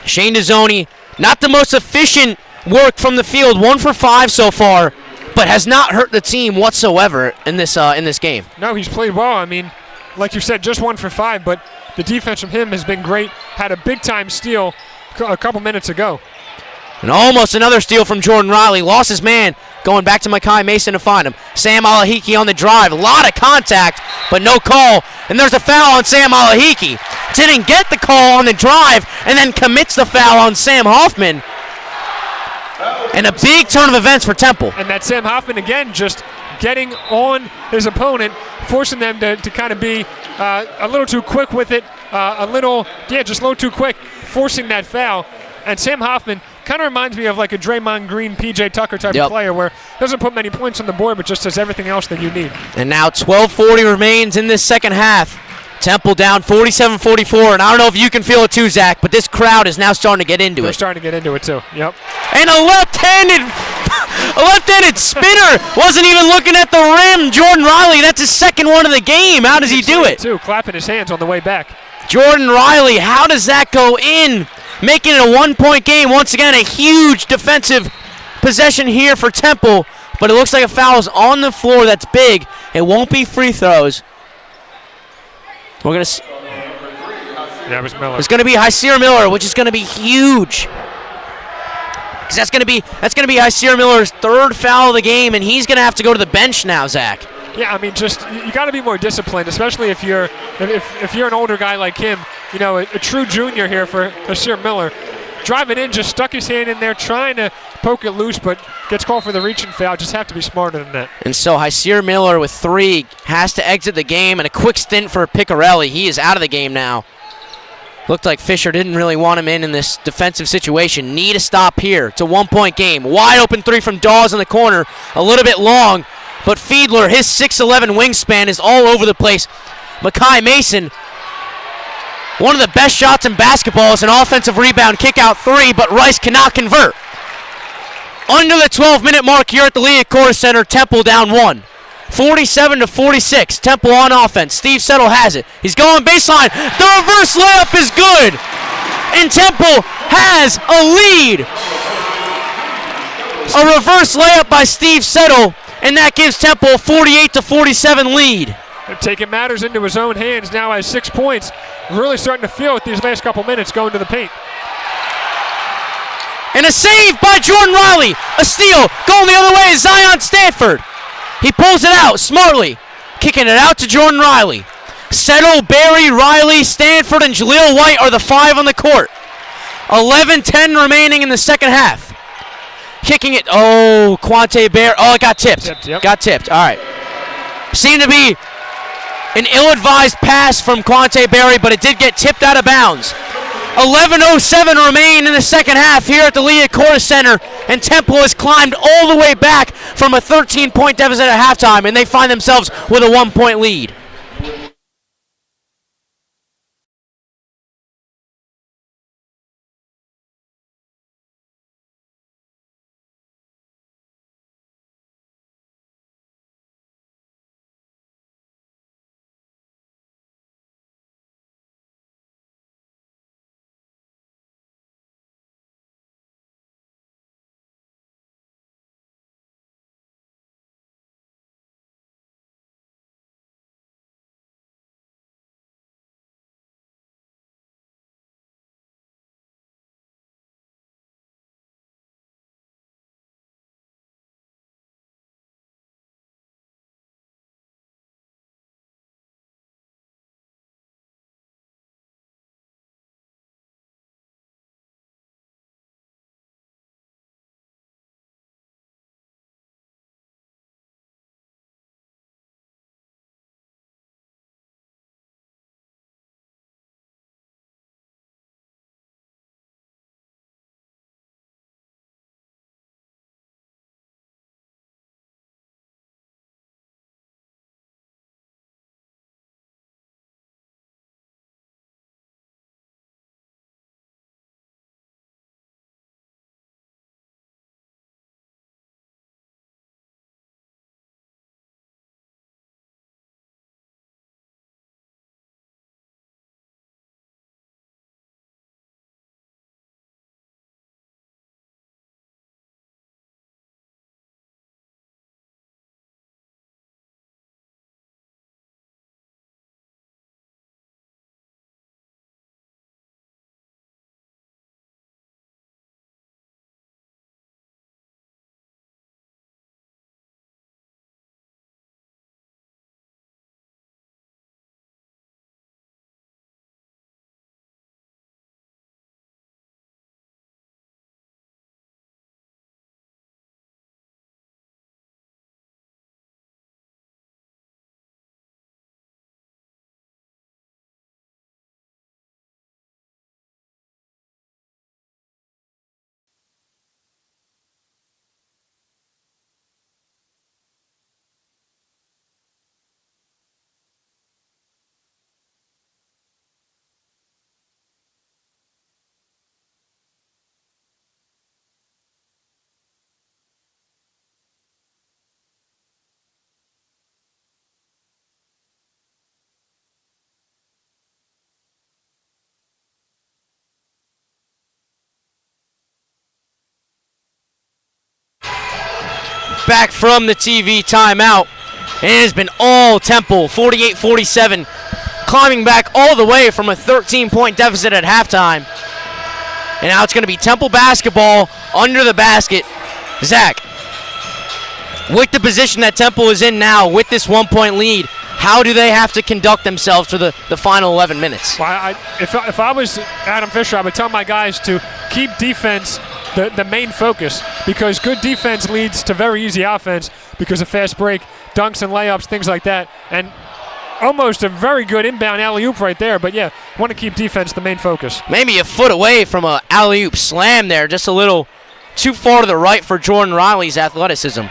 Shane Dezzoni, not the most efficient work from the field, 1 for 5 so far, but has not hurt the team whatsoever in this game. No, he's played well. I mean, like you said, just 1 for 5, but the defense from him has been great. Had a big-time steal a couple minutes ago. And almost another steal from Jordan Riley. Lost his man. Going back to Makai Mason to find him. Sam Alahiki on the drive. A lot of contact, but no call. And there's a foul on Sam Alahiki. Didn't get the call on the drive and then commits the foul on Sam Hoffman. And a big turn of events for Temple. And that Sam Hoffman, again, just getting on his opponent, forcing them to kind of be a little too quick with it. Just a little too quick, forcing that foul. And Sam Hoffman kind of reminds me of like a Draymond Green, PJ Tucker type of player where doesn't put many points on the board but just does everything else that you need. And now 12:40 remains in this second half. Temple down 47-44, and I don't know if you can feel it too, Zach, but this crowd is now starting to get into it. They're starting to get into it too, yep. And a left-handed spinner. Wasn't even looking at the rim. Jordan Riley, that's his second one of the game. How does he do it? Too, clapping his hands on the way back. Jordan Riley, how does that go in? Making it a one-point game. Once again, a huge defensive possession here for Temple, but it looks like a foul is on the floor. That's big. It won't be free throws. We're going to... Yeah, it was Miller. It's going to be Hyseer Miller, which is going to be huge. Because that's going to be Hyseer Miller's third foul of the game, and he's going to have to go to the bench now, Zach. Yeah, I mean, just you got to be more disciplined, especially if you're an older guy like him. You know, a true junior here for Hyseer Miller. Driving in, just stuck his hand in there, trying to poke it loose, but gets called for the reaching foul. Just have to be smarter than that. And so Hyseer Miller with 3 has to exit the game, and a quick stint for Picarelli. He is out of the game now. Looked like Fisher didn't really want him in this defensive situation. Need a stop here. It's a one-point game. Wide open 3 from Dawes in the corner. A little bit long, but Fiedler, his 6'11 wingspan is all over the place. Makai Mason, one of the best shots in basketball is an offensive rebound kick-out 3, but Rice cannot convert. Under the 12-minute mark here at the Liacouras Center, Temple down 1. 47-46, Temple on offense. Steve Settle has it. He's going baseline. The reverse layup is good. And Temple has a lead. A reverse layup by Steve Settle, and that gives Temple a 48-47 lead. They're taking matters into his own hands now, has 6 points. Really starting to feel it these last couple minutes going to the paint. And a save by Jordan Riley. A steal. Going the other way is Zion Stanford. He pulls it out smartly. Kicking it out to Jordan Riley. Settle, Barry, Riley, Stanford, and Jaleel White are the 5 on the court. 11-10 remaining in the second half. Kicking it. Oh, Quante Barry. Oh, it got tipped. Got tipped. All right. Seemed to be an ill-advised pass from Quante Barry, but it did get tipped out of bounds. 11:07 remain in the second half here at the Liacouras Center, and Temple has climbed all the way back from a 13-point deficit at halftime, and they find themselves with a 1-point lead. back from the TV timeout. And it has been all Temple, 48-47, climbing back all the way from a 13-point deficit at halftime. And now it's going to be Temple basketball under the basket. Zach, with the position that Temple is in now, with this 1-point lead, how do they have to conduct themselves for the final 11 minutes? Well, if I was Adam Fisher, I would tell my guys to keep defense the main focus, because good defense leads to very easy offense because of fast break, dunks and layups, things like that. And almost a very good inbound alley-oop right there. But, yeah, want to keep defense the main focus. Maybe a foot away from an alley-oop slam there, just a little too far to the right for Jordan Riley's athleticism.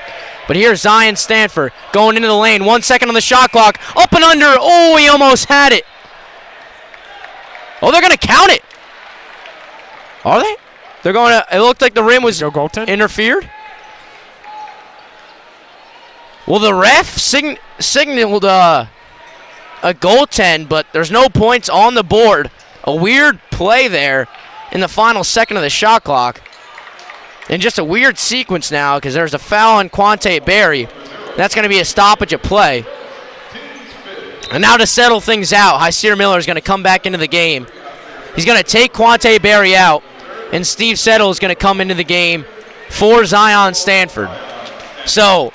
But here's Zion Stanford going into the lane. 1 second on the shot clock. Up and under. Oh, he almost had it. Oh, they're going to count it. Are they? They're going to. It looked like the rim was interfered. Well, the ref signaled a goaltend, but there's no points on the board. A weird play there in the final second of the shot clock. And just a weird sequence now, because there's a foul on Quante Berry. That's going to be a stoppage of play. And now to settle things out, Hyseer Miller is going to come back into the game. He's going to take Quante Berry out, and Steve Settle is going to come into the game for Zion Stanford. So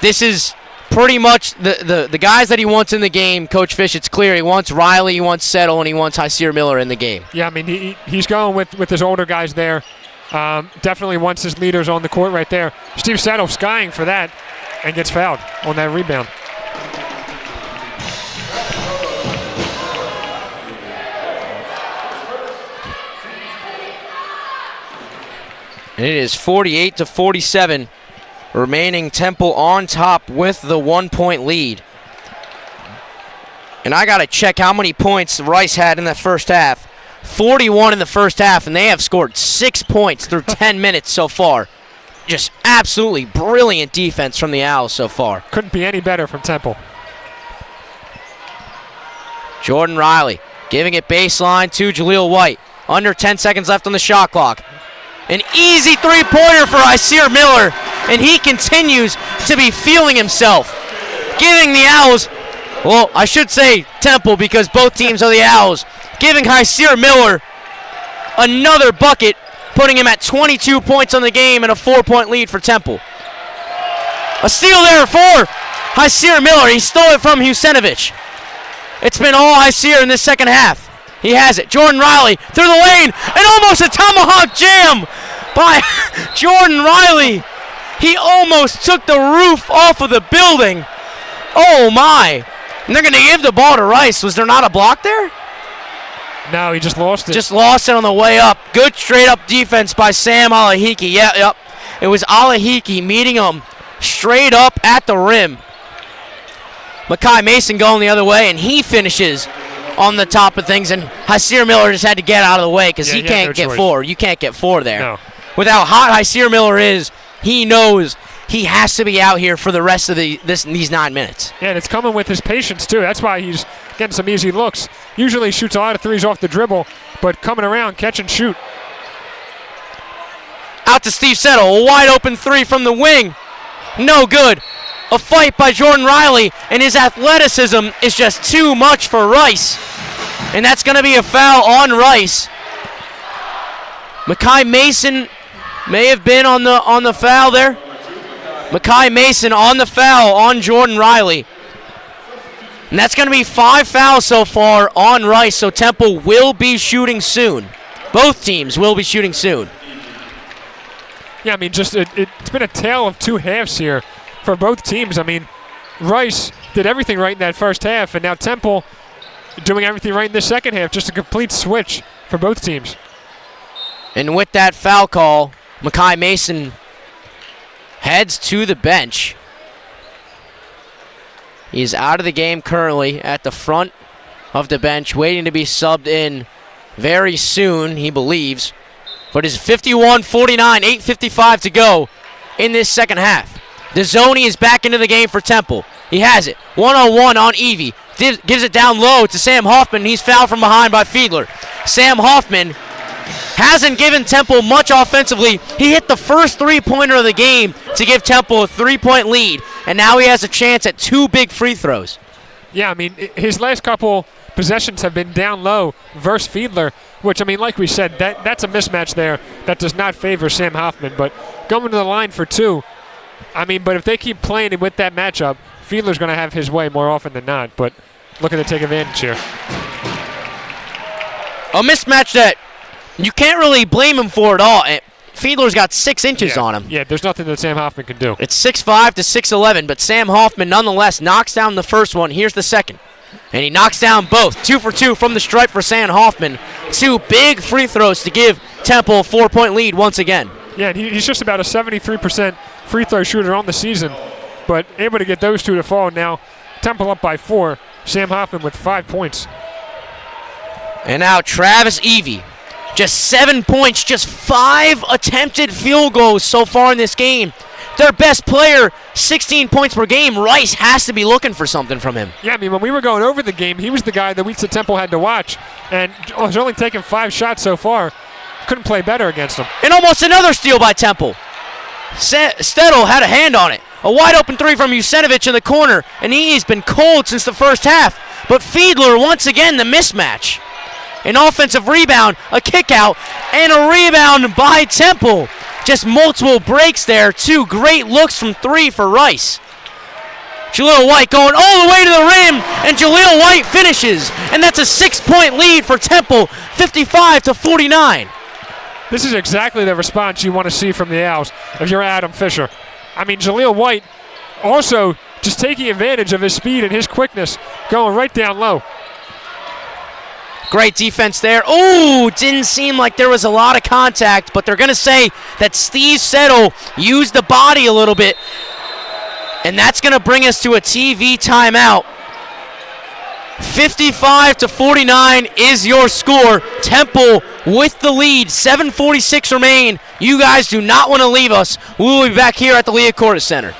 this is pretty much the guys that he wants in the game. Coach Fish, it's clear. He wants Riley, he wants Settle, and he wants Hyseer Miller in the game. Yeah, I mean, he's going with his older guys there. Definitely wants his leaders on the court right there. Steve Settle skying for that and gets fouled on that rebound. And it is 48-47, remaining Temple on top with the 1-point lead. And I got to check how many points Rice had in that first half. 41 in the first half, and they have scored 6 points through 10 minutes so far. Just absolutely brilliant defense from the Owls so far. Couldn't be any better from Temple. Jordan Riley giving it baseline to Jaleel White. Under 10 seconds left on the shot clock. An easy three-pointer for Hyseer Miller, and he continues to be feeling himself. Giving the Owls, well, I should say Temple because both teams are the Owls, giving Hyseer Miller another bucket, putting him at 22 points on the game and a 4-point lead for Temple. A steal there for Hyseer Miller. He stole it from Husenovich. It's been all Hyseer in this second half. He has it. Jordan Riley through the lane, and almost a tomahawk jam by Jordan Riley. He almost took the roof off of the building. Oh, my. And they're going to give the ball to Rice. Was there not a block there? No, he just lost it. Just lost it on the way up. Good straight-up defense by Sam Alahiki. Yep. It was Alahiki meeting him straight up at the rim. Makai Mason going the other way, and he finishes on the top of things, and Hyseer Miller just had to get out of the way because he can't get four. You can't get four there. No. With how hot Hyseer Miller is, he knows he has to be out here for the rest of these 9 minutes. Yeah, and it's coming with his patience, too. That's why he's getting some easy looks. Usually he shoots a lot of threes off the dribble, but coming around, catch and shoot. Out to Steve Settle, a wide open three from the wing. No good. A fight by Jordan Riley, and his athleticism is just too much for Rice. And that's going to be a foul on Rice. Makai Mason may have been on the foul there. Makai Mason on the foul on Jordan Riley. And that's going to be 5 fouls so far on Rice, so Temple will be shooting soon. Both teams will be shooting soon. Yeah, I mean, just it's been a tale of two halves here for both teams. I mean, Rice did everything right in that first half, and now Temple doing everything right in the second half. Just a complete switch for both teams. And with that foul call, Makai Mason heads to the bench. He's out of the game currently at the front of the bench, waiting to be subbed in very soon, he believes. But it's 51-49, 8:55 to go in this second half. Dezzoni is back into the game for Temple. He has it. 1-on-1 on Evie. Gives it down low to Sam Hoffman. He's fouled from behind by Fiedler. Sam Hoffman hasn't given Temple much offensively. He hit the first three-pointer of the game to give Temple a 3-point lead, and now he has a chance at 2 big free throws. Yeah, I mean, his last couple possessions have been down low versus Fiedler, which, I mean, like we said, that's a mismatch there that does not favor Sam Hoffman. But going to the line for 2, I mean, but if they keep playing with that matchup, Fiedler's going to have his way more often than not. But looking to take advantage here. A mismatch that you can't really blame him for at all. Fiedler's got 6 inches on him. Yeah, there's nothing that Sam Hoffman can do. It's 6'5" to 6'11", but Sam Hoffman nonetheless knocks down the first one. Here's the second. And he knocks down both. 2 for 2 from the stripe for Sam Hoffman. 2 big free throws to give Temple a 4-point lead once again. Yeah, and he's just about a 73% free throw shooter on the season, but able to get those 2 to fall. Now Temple up by 4. Sam Hoffman with 5 points. And now Travis Evie. Just 7 points, just 5 attempted field goals so far in this game. Their best player, 16 points per game. Rice has to be looking for something from him. Yeah, I mean, when we were going over the game, he was the guy that we said Temple had to watch, and he's only taken 5 shots so far. Couldn't play better against him. And almost another steal by Temple. Stedel had a hand on it. A wide open 3 from Jusenovic in the corner, and he's been cold since the first half. But Fiedler, once again, the mismatch. An offensive rebound, a kick out, and a rebound by Temple. Just multiple breaks there. 2 great looks from 3 for Rice. Jaleel White going all the way to the rim, and Jaleel White finishes. And that's a 6-point lead for Temple, 55-49. This is exactly the response you want to see from the Owls if you're Adam Fisher. I mean, Jaleel White also just taking advantage of his speed and his quickness, going right down low. Great defense there. Oh, didn't seem like there was a lot of contact, but they're going to say that Steve Settle used the body a little bit. And that's going to bring us to a TV timeout. 55-49 is your score. Temple with the lead. 7:46 remain. You guys do not want to leave us. We will be back here at the Liacouras Center.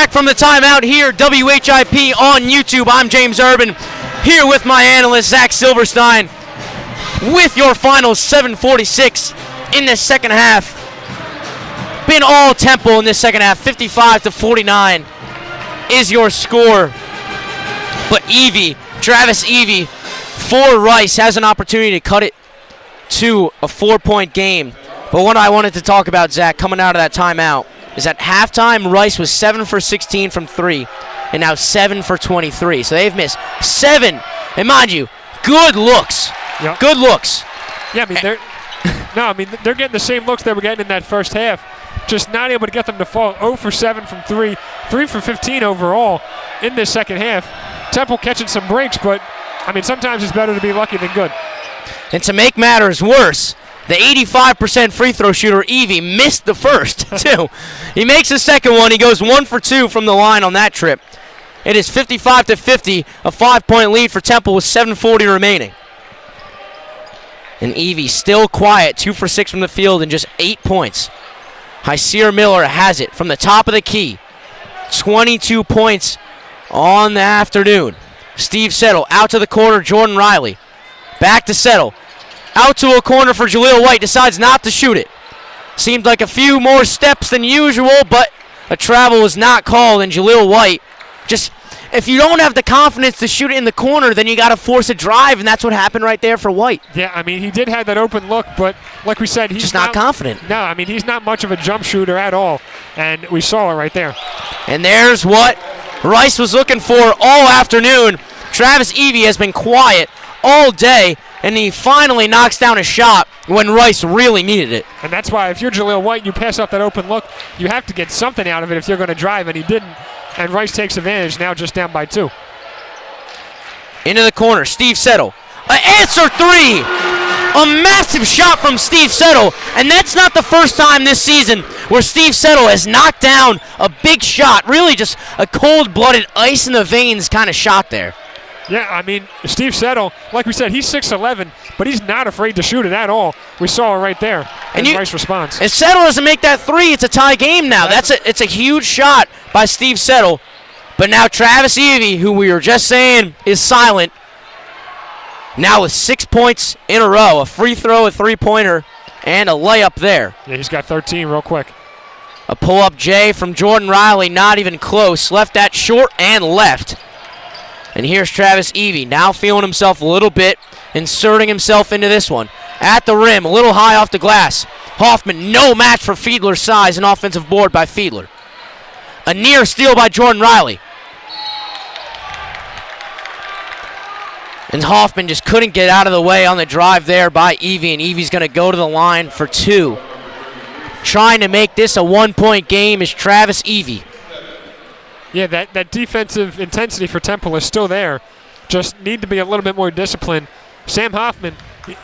back from the timeout here, WHIP on YouTube. I'm James Urban, here with my analyst, Zach Silverstein, with your final 7:46 in this second half. Been all Temple in this second half, 55-49 is your score. But Travis Evie, for Rice, has an opportunity to cut it to a 4-point game. But what I wanted to talk about, Zach, coming out of that timeout, is at halftime, Rice was 7 for 16 from 3, and now 7 for 23. So they've missed 7, and mind you, good looks. Yep. Good looks. Yeah, they're getting the same looks they were getting in that first half. Just not able to get them to fall. 0 for 7 from 3, 3 for 15 overall in this second half. Temple catching some breaks, but sometimes it's better to be lucky than good. And to make matters worse, the 85% free throw shooter, Evie, missed the first, too. He makes the second one. He goes 1 for 2 from the line on that trip. It is 55-50, a 5-point lead for Temple with 7:40 remaining. And Evie still quiet, 2 for 6 from the field and just 8 points. Hyseer Miller has it from the top of the key. 22 points on the afternoon. Steve Settle out to the corner, Jordan Riley. Back to Settle. Out to a corner for Jaleel White, decides not to shoot it. Seemed like a few more steps than usual, but a travel was not called, and Jaleel White, if you don't have the confidence to shoot it in the corner, then you got to force a drive, and that's what happened right there for White. Yeah, he did have that open look, but like we said, he's just not confident. No, he's not much of a jump shooter at all, and we saw it right there. And there's what Rice was looking for all afternoon. Travis Evie has been quiet all day, and he finally knocks down a shot when Rice really needed it. And that's why if you're Jaleel White, you pass up that open look, you have to get something out of it if you're going to drive, and he didn't. And Rice takes advantage, now just down by 2. Into the corner, Steve Settle. An answer 3! A massive shot from Steve Settle, and that's not the first time this season where Steve Settle has knocked down a big shot, really just a cold-blooded, ice-in-the-veins kind of shot there. Yeah, Steve Settle, like we said, he's 6'11", but he's not afraid to shoot it at all. We saw it right there, and Rice responds. If Settle doesn't make that 3, it's a tie game now. It's a huge shot by Steve Settle. But now Travis Evie, who we were just saying is silent, now with 6 points in a row, a free throw, a three-pointer, and a layup there. Yeah, he's got 13 real quick. A pull-up J from Jordan Riley, not even close. Left that short and left. And here's Travis Evie, now feeling himself a little bit, inserting himself into this one. At the rim, a little high off the glass. Hoffman, no match for Fiedler's size, an offensive board by Fiedler. A near steal by Jordan Riley. And Hoffman just couldn't get out of the way on the drive there by Evie, and Evie's going to go to the line for 2. Trying to make this a 1-point game is Travis Evie. Yeah, that defensive intensity for Temple is still there. Just need to be a little bit more disciplined. Sam Hoffman,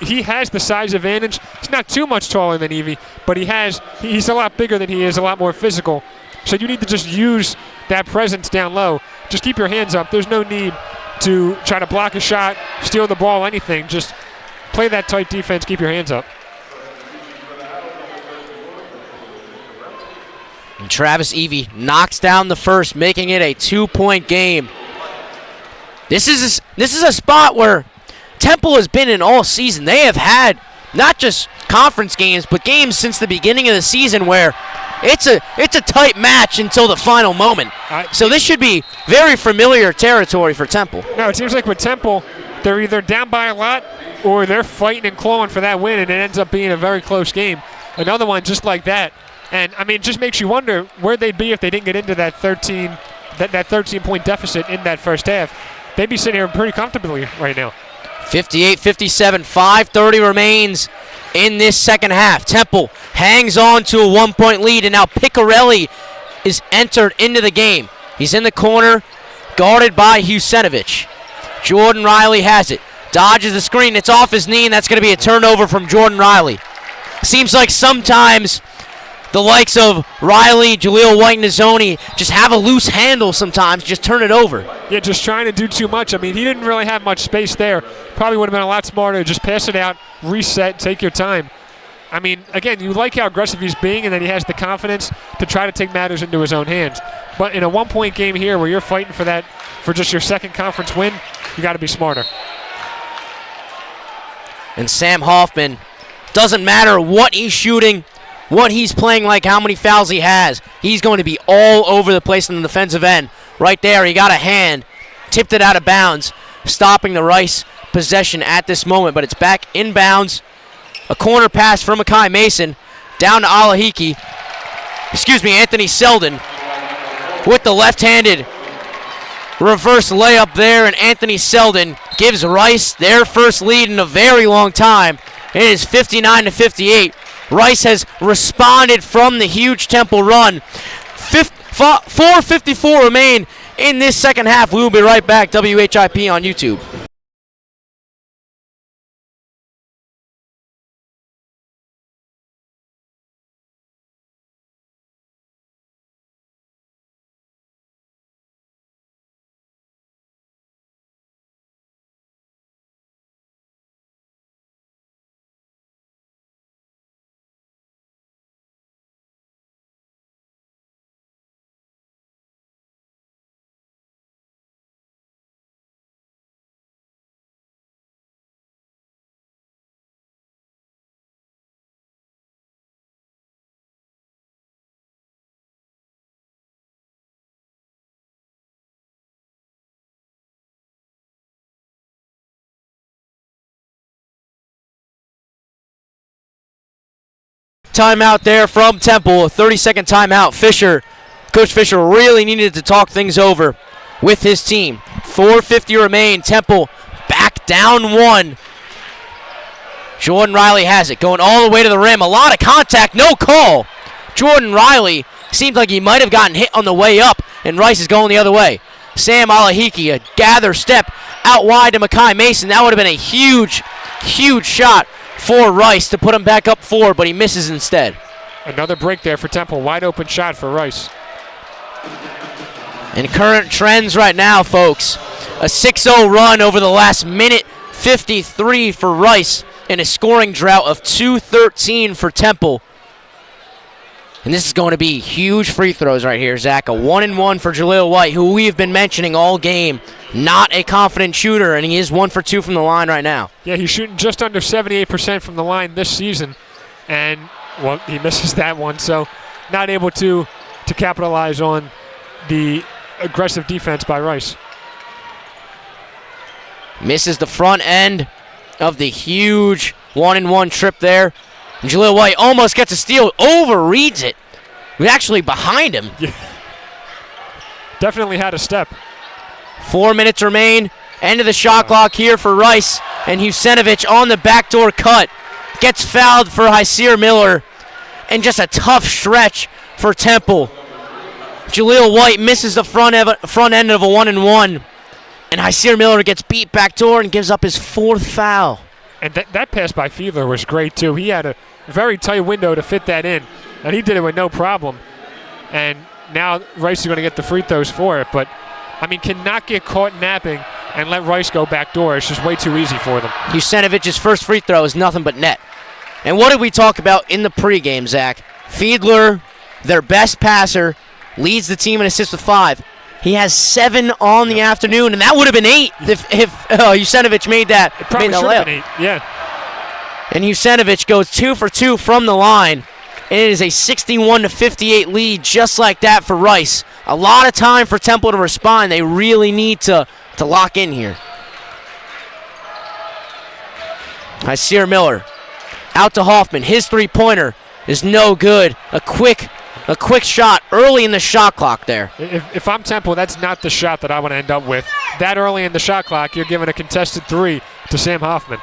he has the size advantage. He's not too much taller than Evie, but he's a lot bigger than he is, a lot more physical. So you need to just use that presence down low. Just keep your hands up. There's no need to try to block a shot, steal the ball, anything. Just play that tight defense, keep your hands up. And Travis Evie knocks down the first, making it a 2-point game. This is a spot where Temple has been in all season. They have had not just conference games, but games since the beginning of the season where it's a tight match until the final moment. So this should be very familiar territory for Temple. No, it seems like with Temple, they're either down by a lot or they're fighting and clawing for that win, and it ends up being a very close game. Another one just like that. And, it just makes you wonder where they'd be if they didn't get into that 13-point deficit in that first half. They'd be sitting here pretty comfortably right now. 58-57, 5:30 remains in this second half. Temple hangs on to a 1-point lead, and now Picarelli is entered into the game. He's in the corner, guarded by Husenovich. Jordan Riley has it. Dodges the screen. It's off his knee, and that's going to be a turnover from Jordan Riley. Seems like sometimes the likes of Riley, Jaleel White, and Nazoni just have a loose handle sometimes, just turn it over. Yeah, just trying to do too much. He didn't really have much space there. Probably would have been a lot smarter to just pass it out, reset, take your time. Again, you like how aggressive he's being, and then he has the confidence to try to take matters into his own hands. But in a 1-point game here where you're fighting for just your second conference win, you got to be smarter. And Sam Hoffman, doesn't matter what he's shooting, what he's playing like, how many fouls he has, he's going to be all over the place in the defensive end. Right there, he got a hand, tipped it out of bounds, stopping the Rice possession at this moment, but it's back inbounds. A corner pass from Makai Mason, down to Anthony Selden with the left-handed reverse layup there, and Anthony Selden gives Rice their first lead in a very long time. It is 59-58. Rice has responded from the huge Temple run. 4:54 remain in this second half. We will be right back. WHIP on YouTube. Timeout there from Temple, a 30-second timeout. Coach Fisher really needed to talk things over with his team. 4:50 remain. Temple back down 1. Jordan Riley has it, going all the way to the rim. A lot of contact, no call. Jordan Riley seemed like he might have gotten hit on the way up, and Rice is going the other way. Sam Alahiki, a gather step out wide to Makai Mason. That would have been a huge, huge shot for Rice to put him back up 4, but he misses instead. Another break there for Temple. Wide open shot for Rice. And current trends right now, folks. A 6-0 run over the last minute 53 for Rice, and a scoring drought of 2:13 for Temple. And this is going to be huge free throws right here, Zach. A 1-and-1 for Jaleel White, who we have been mentioning all game. Not a confident shooter, and he is 1 for 2 from the line right now. Yeah, he's shooting just under 78% from the line this season, and well, he misses that one, so not able to capitalize on the aggressive defense by Rice. Misses the front end of the huge 1-and-1 trip there. And Jaleel White almost gets a steal, overreads it. He's actually behind him. Yeah. Definitely had a step. 4 minutes remain. End of the shot clock here for Rice. And Husenovich on the backdoor cut. Gets fouled for Hyseer Miller. And just a tough stretch for Temple. Jaleel White misses the front end of a 1-and-1. And Hyseer Miller gets beat backdoor and gives up his 4th foul. And that pass by Fiedler was great, too. He had a very tight window to fit that in. And he did it with no problem. And now Rice is going to get the free throws for it. But, I mean, cannot get caught napping and let Rice go backdoor. It's just way too easy for them. Husenovich's first free throw is nothing but net. And what did we talk about in the pregame, Zach? Fiedler, their best passer, leads the team in assists with 5. He has 7 on the afternoon, and that would have been 8 if Husenovich made that. It probably should have been 8, yeah. And Husenovich goes 2 for 2 from the line. And it is a 61-58 lead just like that for Rice. A lot of time for Temple to respond. They really need to lock in here. Hyseer Miller out to Hoffman. His three-pointer is no good. A quick shot early in the shot clock there. If I'm Temple, that's not the shot that I want to end up with. That early in the shot clock, you're giving a contested 3 to Sam Hoffman.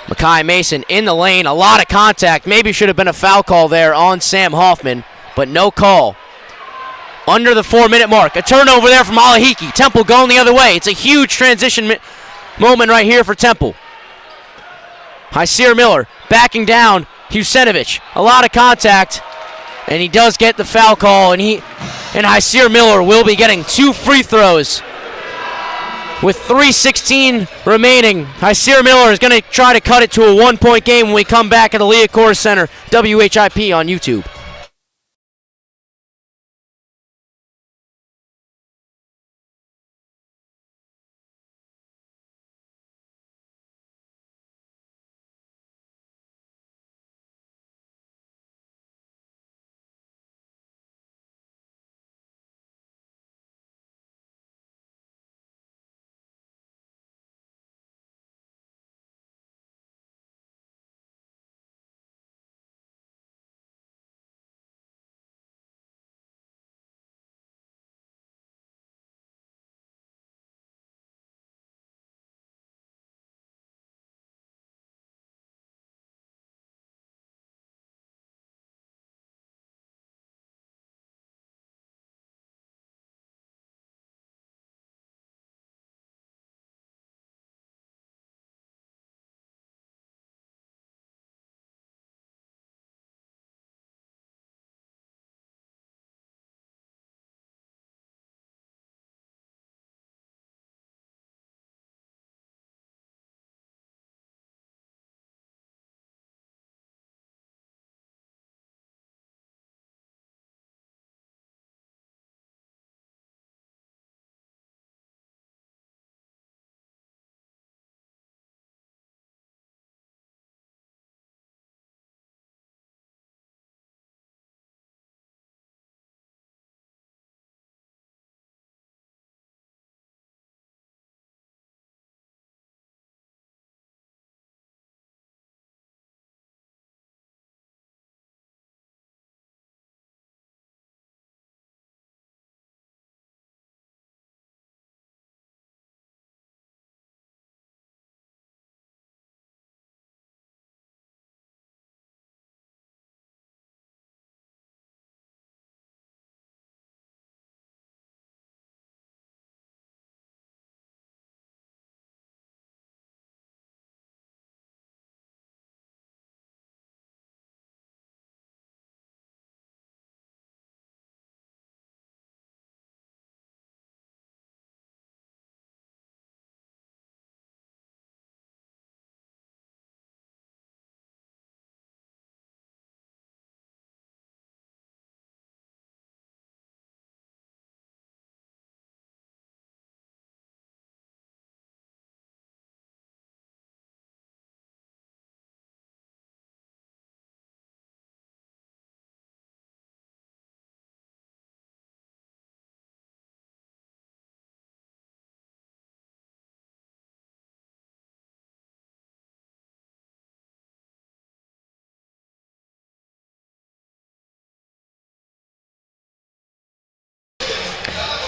Makai Mason in the lane, a lot of contact. Maybe should have been a foul call there on Sam Hoffman, but no call. Under the 4-minute mark, a turnover there from Alahiki. Temple going the other way. It's a huge transition moment right here for Temple. Hyseer Miller backing down Husenovich. A lot of contact, and he does get the foul call, and Hyseer Miller will be getting 2 free throws with 3:16 remaining. Hyseer Miller is going to try to cut it to a 1-point game when we come back at the Liacouras Center. WHIP on YouTube.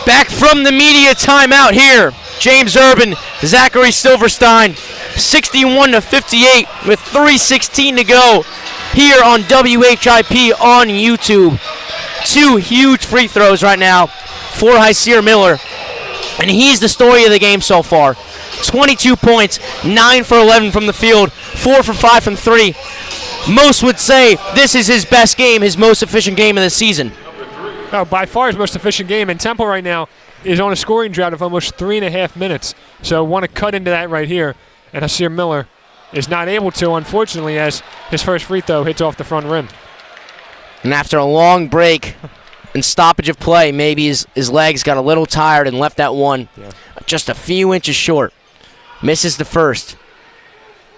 Back from the media timeout here. James Urban, Zachary Silverstein, 61-58 with 3:16 to go here on WHIP on YouTube. 2 huge free throws right now for Hyseer Miller, and he's the story of the game so far. 22 points, 9 for 11 from the field, 4 for 5 from 3. Most would say this is his best game, his most efficient game of the season. Oh, by far his most efficient game, and Temple right now is on a scoring drought of almost 3.5 minutes. So want to cut into that right here, and Hyseer Miller is not able to, unfortunately, as his first free throw hits off the front rim. And after a long break and stoppage of play, maybe his legs got a little tired and left that one just a few inches short. Misses the first.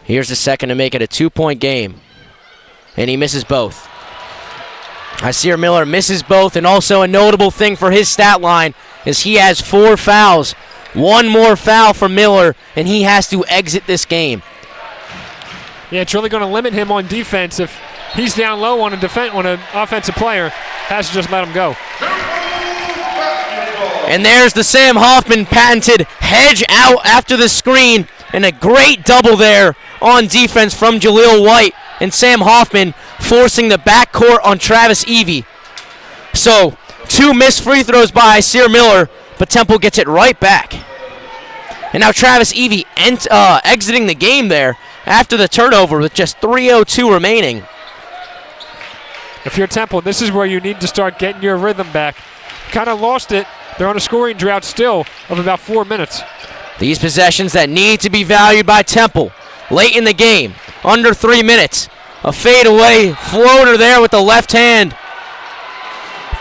Here's the second to make it a 2-point game, and he misses both. Hyseer Miller misses both, and also a notable thing for his stat line is he has 4 fouls. 1 more foul for Miller, and he has to exit this game. Yeah, it's really going to limit him on defense. If he's down low on an offensive player, has to just let him go. And there's the Sam Hoffman patented hedge out after the screen, and a great double there on defense from Jaleel White, and Sam Hoffman forcing the backcourt on Travis Evie. So 2 missed free throws by Hyseer Miller, but Temple gets it right back. And now Travis Evie exiting the game there after the turnover with just 3:02 remaining. If you're Temple, this is where you need to start getting your rhythm back. Kind of lost it. They're on a scoring drought still of about 4 minutes. These possessions that need to be valued by Temple late in the game, under 3 minutes. A fadeaway floater there with the left hand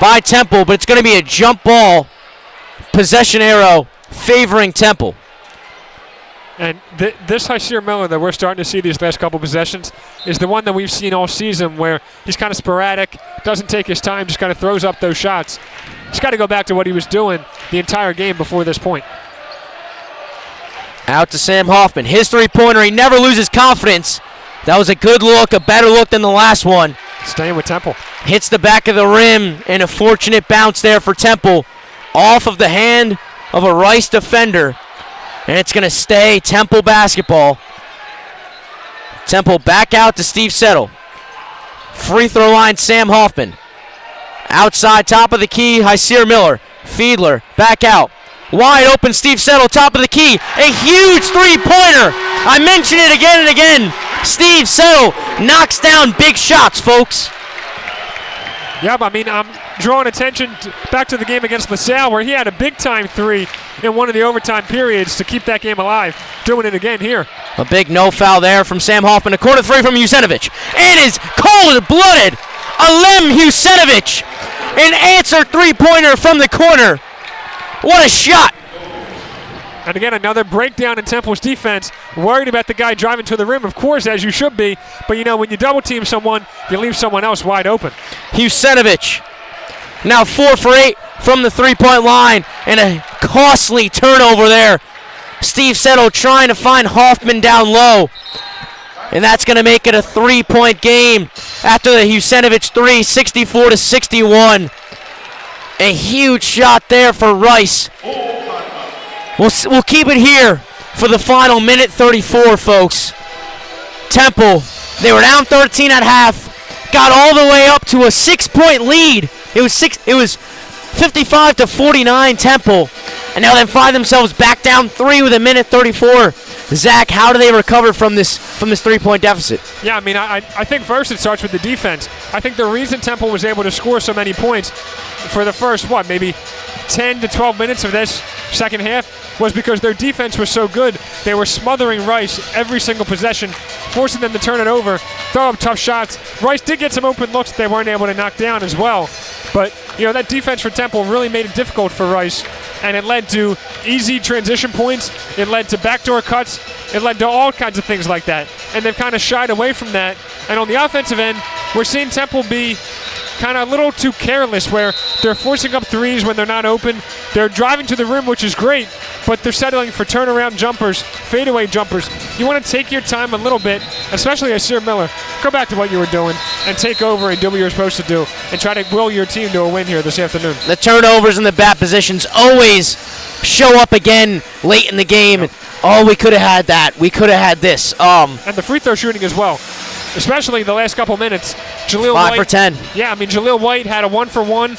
by Temple, but it's going to be a jump ball. Possession arrow favoring Temple. And this Hyseer Miller that we're starting to see these last couple possessions is the one that we've seen all season where he's kind of sporadic, doesn't take his time, just kind of throws up those shots. He's got to go back to what he was doing the entire game before this point. Out to Sam Hoffman. His three-pointer, he never loses confidence. That was a good look, a better look than the last one. Staying with Temple. Hits the back of the rim, and a fortunate bounce there for Temple. Off of the hand of a Rice defender. And it's going to stay Temple basketball. Temple back out to Steve Settle. Free throw line, Sam Hoffman. Outside, top of the key, Hyseer Miller. Fiedler, back out. Wide open, Steve Settle, top of the key. A huge three-pointer. I mention it again and again. Steve Settle knocks down big shots, folks. Yeah, but I mean, I'm drawing attention back to the game against LaSalle where he had a big-time three in one of the overtime periods to keep that game alive. Doing it again here. A big no foul there from Sam Hoffman. A corner three from Jusenovic. And is cold-blooded. Alem Jusenovic. An answer three-pointer from the corner. What a shot. And again, another breakdown in Temple's defense. Worried about the guy driving to the rim, of course, as you should be. But, you know, when you double-team someone, you leave someone else wide open. Jusenovic now 4 for 8 from the three-point line. And a costly turnover there. Steve Settle trying to find Hoffman down low. And that's going to make it a three-point game after the Jusenovic three, 64-61. A huge shot there for Rice. We'll keep it here for the final minute 34, folks. Temple, they were down 13 at half, got all the way up to a 6-point lead. It was 55-49 Temple, and now they find themselves back down 3 with a minute 34. Zach, how do they recover from this 3-point deficit? Yeah, I mean, I think first it starts with the defense. I think the reason Temple was able to score so many points for the first, maybe 10 to 12 minutes of this second half was because their defense was so good. They were smothering Rice every single possession, forcing them to turn it over, throw up tough shots. Rice did get some open looks that they weren't able to knock down as well. But, you know, that defense for Temple really made it difficult for Rice, and it led to easy transition points. It led to backdoor cuts. It led to all kinds of things like that. And they've kind of shied away from that. And on the offensive end, we're seeing Temple be kind of a little too careless where they're forcing up threes when they're not open. They're driving to the rim, which is great, but they're settling for turnaround jumpers, fadeaway jumpers. You want to take your time a little bit, especially as Hyseer Miller. Go back to what you were doing and take over and do what you're supposed to do and try to will your team to a win here this afternoon. The turnovers and the bad positions always show up again late in the game. Yep. Oh, we could have had that. We could have had this. And the free throw shooting as well, especially the last couple minutes. 5 for 10. Yeah, I mean, Jaleel White had a 1-for-1,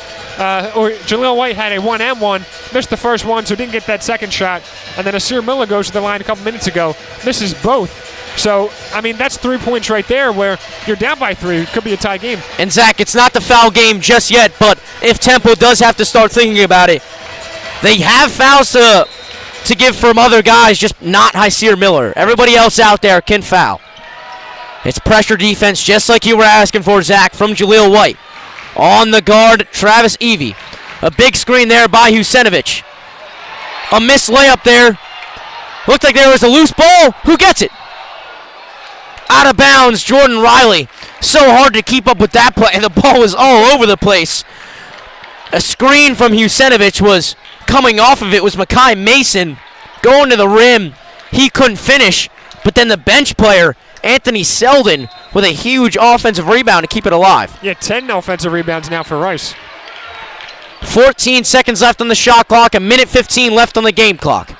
or Jaleel White had a 1-and-1, missed the first one, so didn't get that second shot. And then Hyseer Miller goes to the line a couple minutes ago, misses both. So, I mean, that's 3 points right there where you're down by 3. It could be a tie game. And, Zach, it's not the foul game just yet, but if Temple does have to start thinking about it, they have fouls to give from other guys, just not Hyseer Miller. Everybody else out there can foul. It's pressure defense, just like you were asking for, Zach, from Jaleel White. On the guard, Travis Evie. A big screen there by Jusenovic. A missed layup there. Looked like there was a loose ball. Who gets it? Out of bounds, Jordan Riley. So hard to keep up with that play, and the ball was all over the place. A screen from Jusenovic was coming off of it, was Makai Mason going to the rim. He couldn't finish, but then the bench player, Anthony Selden, with a huge offensive rebound to keep it alive. Yeah, 10 offensive rebounds now for Rice. 14 seconds left on the shot clock, a minute 15 left on the game clock.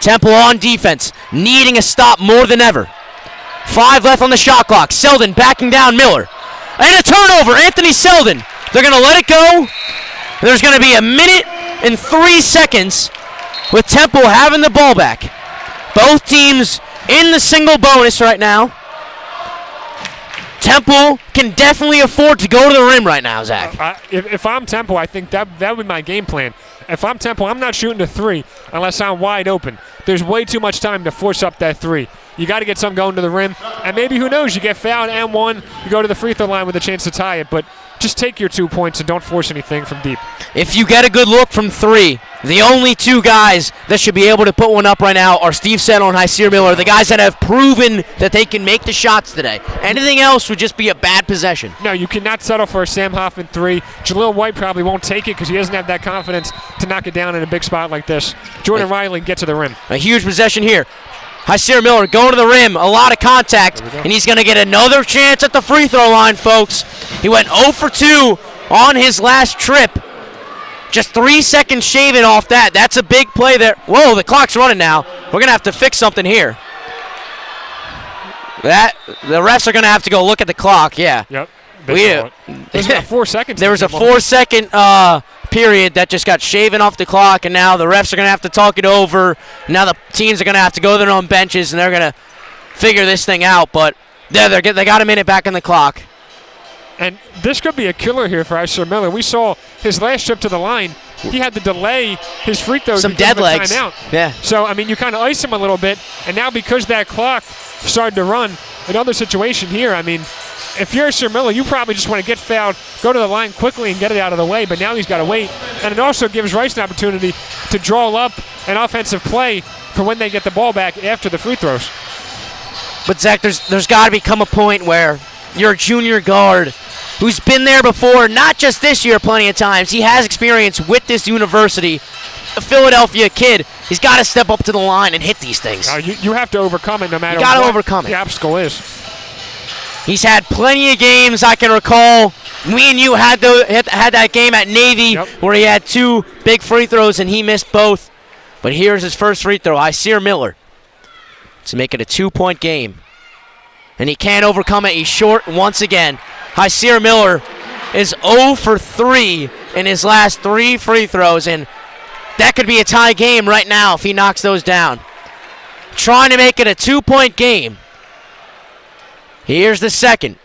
Temple on defense, needing a stop more than ever. 5 left on the shot clock. Selden backing down Miller. And a turnover, Anthony Selden. They're going to let it go. There's going to be a minute and 3 seconds with Temple having the ball back. Both teams in the single bonus right now. Temple can definitely afford to go to the rim right now, Zach. If I'm Temple, I think that would be my game plan. if I'm Temple, I'm not shooting the 3 unless I'm wide open. There's way too much time to force up that 3. You got to get some going to the rim, and maybe, who knows, you get fouled and one, you go to the free throw line with a chance to tie it, but just take your 2 points and don't force anything from deep. If you get a good look from 3, the only 2 guys that should be able to put one up right now are Steve Settle and Hyseer Miller, the guys that have proven that they can make the shots today. Anything else would just be a bad possession. No, you cannot settle for a Sam Hoffman 3. Jaleel White probably won't take it because he doesn't have that confidence to knock it down in a big spot like this. Jordan Riley get to the rim. A huge possession here. Hyseer Miller going to the rim, a lot of contact, and he's going to get another chance at the free throw line, folks. He went 0 for 2 on his last trip. Just 3 seconds shaving off that. That's a big play there. Whoa, the clock's running now. We're going to have to fix something here. The refs are going to have to go look at the clock, yeah. Yep. There's about 4 seconds. There was a 4-second period that just got shaven off the clock, and now the refs are going to have to talk it over. Now the teams are going to have to go to their own benches, and they're going to figure this thing out. But they got a minute back on the clock. And this could be a killer here for Hyseer Miller. We saw his last trip to the line. He had to delay his free throws. Some dead legs. Timeout. Yeah. So, I mean, you kind of ice him a little bit. And now because that clock started to run, another situation here, I mean, if you're Hyseer Miller, you probably just want to get fouled, go to the line quickly and get it out of the way. But now he's got to wait. And it also gives Rice an opportunity to draw up an offensive play for when they get the ball back after the free throws. But, Zach, there's got to become a point where you're a junior guard who's been there before, not just this year plenty of times. He has experience with this university, a Philadelphia kid. He's got to step up to the line and hit these things. You have to overcome it no matter what the obstacle is. He's had plenty of games I can recall. Me and you had that game at Navy where he had 2 big free throws and he missed both. But here's his first free throw, Hyseer Miller, to make it a 2-point game. And he can't overcome it. He's short once again. Hyseer Miller is 0 for 3 in his last 3 free throws, and that could be a tie game right now if he knocks those down. Trying to make it a 2-point game. Here's the second.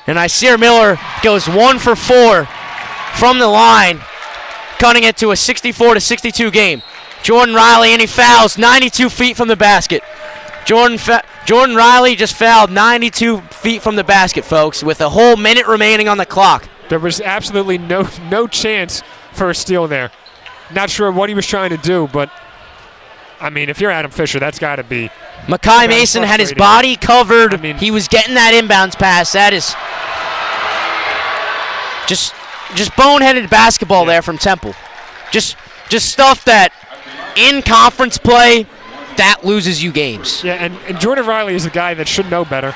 And Hyseer Miller goes 1 for 4 from the line, cutting it to a 64-62 game. Jordan Riley, and he fouls 92 feet from the basket. Jordan Riley just fouled 92 feet from the basket, folks, with a whole minute remaining on the clock. There was absolutely no chance for a steal there. Not sure what he was trying to do, but, I mean, if you're Adam Fisher, that's got to be... Makai Mason had his body covered. I mean, he was getting that inbounds pass. That is just boneheaded basketball there from Temple. Just stuff that in conference play, that loses you games. Yeah, and Jordan Riley is a guy that should know better.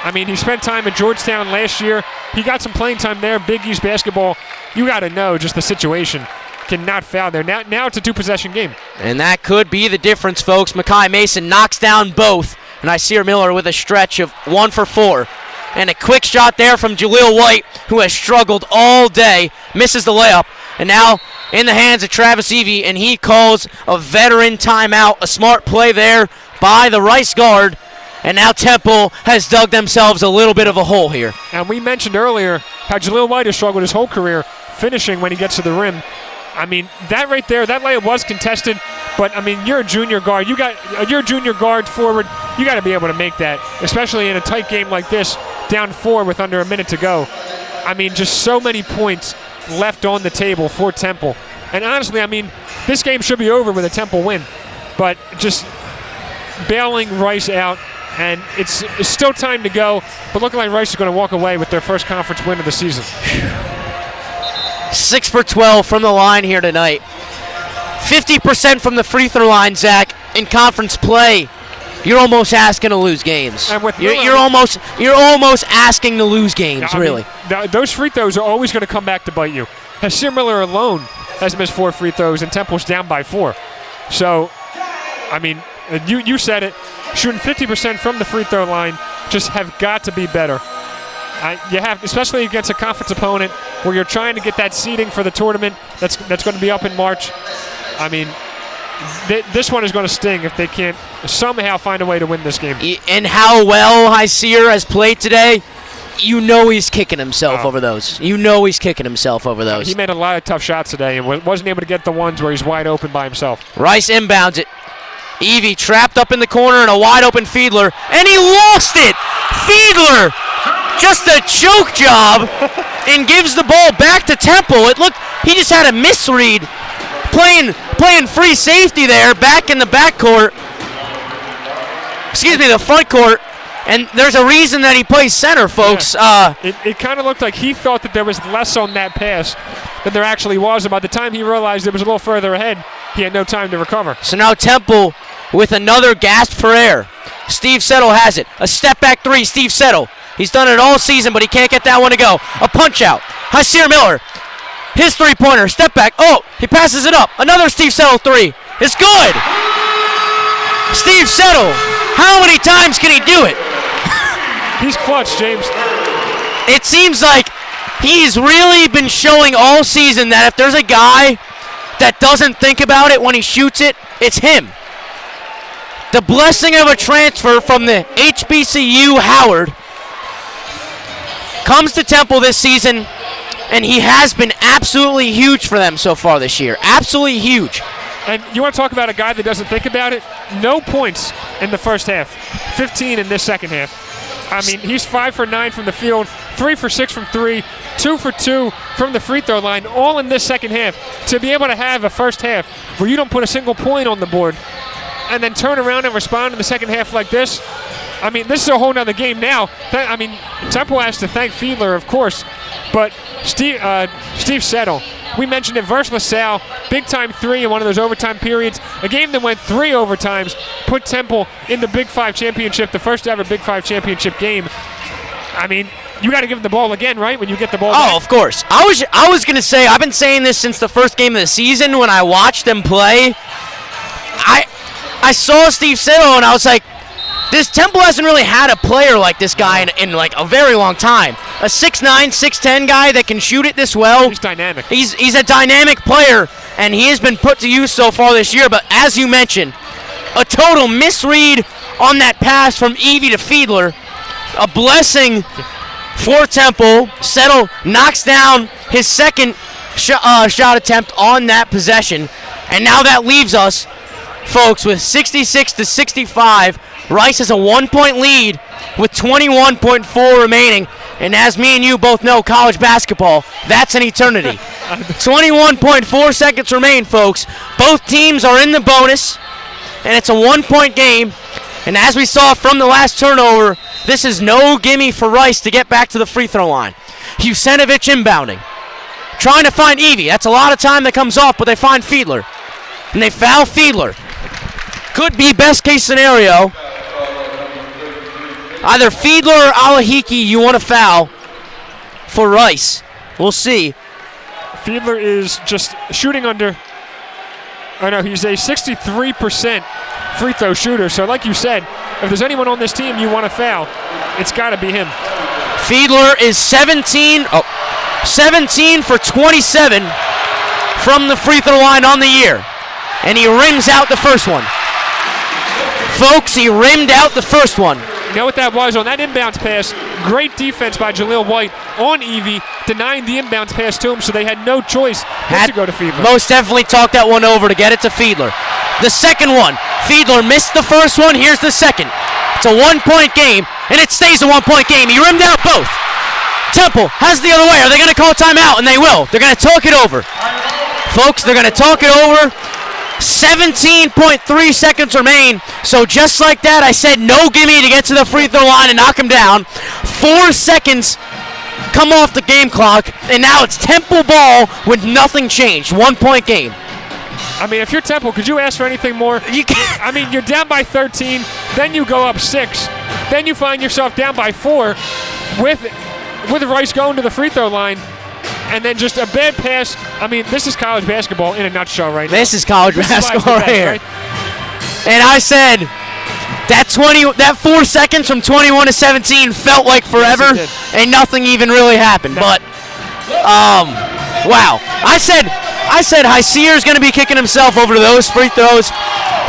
I mean, he spent time at Georgetown last year. He got some playing time there, Big East basketball. You got to know just the situation. Cannot foul there. Now it's a 2-possession game. And that could be the difference, folks. Makai Mason knocks down both. And Hyseer Miller with a stretch of 1 for 4. And a quick shot there from Jaleel White, who has struggled all day. Misses the layup. And now in the hands of Travis Evie, and he calls a veteran timeout. A smart play there by the Rice guard. And now Temple has dug themselves a little bit of a hole here. And we mentioned earlier how Jaleel White has struggled his whole career finishing when he gets to the rim. I mean, that right there, that layup was contested, but I mean, you're a junior guard. You're a junior guard forward. You got to be able to make that, especially in a tight game like this, down 4 with under a minute to go. I mean, just so many points left on the table for Temple. And honestly, I mean, this game should be over with a Temple win, but just bailing Rice out, and it's still time to go, but looking like Rice is going to walk away with their first conference win of the season. 6 for 12 from the line here tonight. 50% from the free throw line, Zach. In conference play, you're almost asking to lose games. And with you're almost asking to lose games, really. Those free throws are always going to come back to bite you. Hyseer Miller alone has missed 4 free throws, and Temple's down by 4. So, I mean, you said it. Shooting 50% from the free throw line just have got to be better. You have, especially against a conference opponent where you're trying to get that seeding for the tournament that's going to be up in March. I mean, this one is going to sting if they can't somehow find a way to win this game. And how well Hyseer has played today, you know he's kicking himself over those. You know he's kicking himself over those. He made a lot of tough shots today and wasn't able to get the ones where he's wide open by himself. Rice inbounds it. Evie trapped up in the corner and a wide open Fiedler, and he lost it! Fiedler! Just a choke job and gives the ball back to Temple. It looked, he just had a misread. Playing free safety there, back in the backcourt. Excuse me, the front court. And there's a reason that he plays center, folks. Yeah. It kind of looked like he thought that there was less on that pass than there actually was. And by the time he realized it was a little further ahead, he had no time to recover. So now Temple with another gasp for air. Steve Settle has it. A step back three, Steve Settle. He's done it all season, but he can't get that one to go. A punch out. Hasir Miller. His three-pointer. Step back. Oh, he passes it up. Another Steve Settle three. It's good. Steve Settle. How many times can he do it? He's clutch, James. It seems like he's really been showing all season that if there's a guy that doesn't think about it when he shoots it, it's him. The blessing of a transfer from the HBCU Howard comes to Temple this season, and he has been absolutely huge for them so far this year. Absolutely huge. And you want to talk about a guy that doesn't think about it? No points in the first half. 15 in this second half. I mean, he's 5 for 9 from the field, 3 for 6 from 3, 2 for 2 from the free throw line, all in this second half. To be able to have a first half where you don't put a single point on the board and then turn around and respond in the second half like this, I mean, this is a whole nother game now. I mean, Temple has to thank Fiedler, of course, but Steve Settle, we mentioned it versus LaSalle, big-time three in one of those overtime periods. A game that went 3 overtimes, put Temple in the Big 5 championship, the first ever Big 5 championship game. I mean, you got to give him the ball again, right, when you get the ball back? Oh, of course. I was going to say, I've been saying this since the first game of the season when I watched them play. I saw Steve Settle, and I was like, this Temple hasn't really had a player like this guy in like a very long time. A 6'9", 6'10" guy that can shoot it this well. He's dynamic. He's a dynamic player, and he has been put to use so far this year. But as you mentioned, a total misread on that pass from Evie to Fiedler. A blessing for Temple. Settle knocks down his second shot attempt on that possession. And now that leaves us, folks, with 66-65. Rice has a 1-point lead with 21.4 remaining. And as me and you both know, college basketball, that's an eternity. 21.4 seconds remain, folks. Both teams are in the bonus, and it's a 1-point game. And as we saw from the last turnover, this is no gimme for Rice to get back to the free throw line. Husenovich inbounding. Trying to find Evie. That's a lot of time that comes off, but they find Fiedler. And they foul Fiedler. Could be best case scenario. Either Fiedler or Alahiki you want to foul for Rice. We'll see. Fiedler is just shooting under. Oh no, he's a 63% free throw shooter. So like you said, if there's anyone on this team you want to foul, it's got to be him. Fiedler is 17 for 27 from the free throw line on the year. And he rims out the first one. Folks, he rimmed out the first one. You know what that was? On that inbounds pass, great defense by Jaleel White on Evie, denying the inbounds pass to him, so they had no choice but to go to Fiedler. Most definitely talked that one over to get it to Fiedler. The second one, Fiedler missed the first one, here's the second. It's a 1-point game, and it stays a 1-point game. He rimmed out both. Temple has the other way. Are they going to call timeout? And they will. They're going to talk it over. Folks, they're going to talk it over. 17.3 seconds remain. So just like that, I said no gimme to get to the free throw line and knock him down. 4 seconds come off the game clock, and now it's Temple ball with nothing changed. 1-point game. I mean, if you're Temple, could you ask for anything more? You can't. I mean, you're down by 13, then you go up 6, then you find yourself down by 4 with Rice going to the free throw line. And then just a bad pass. I mean, this is college basketball in a nutshell right now. This is college basketball right here. Right? And I said that 4 seconds from 21 to 17 felt like forever, yes, and nothing even really happened. No. But wow. I said Hasir's going to be kicking himself over to those free throws.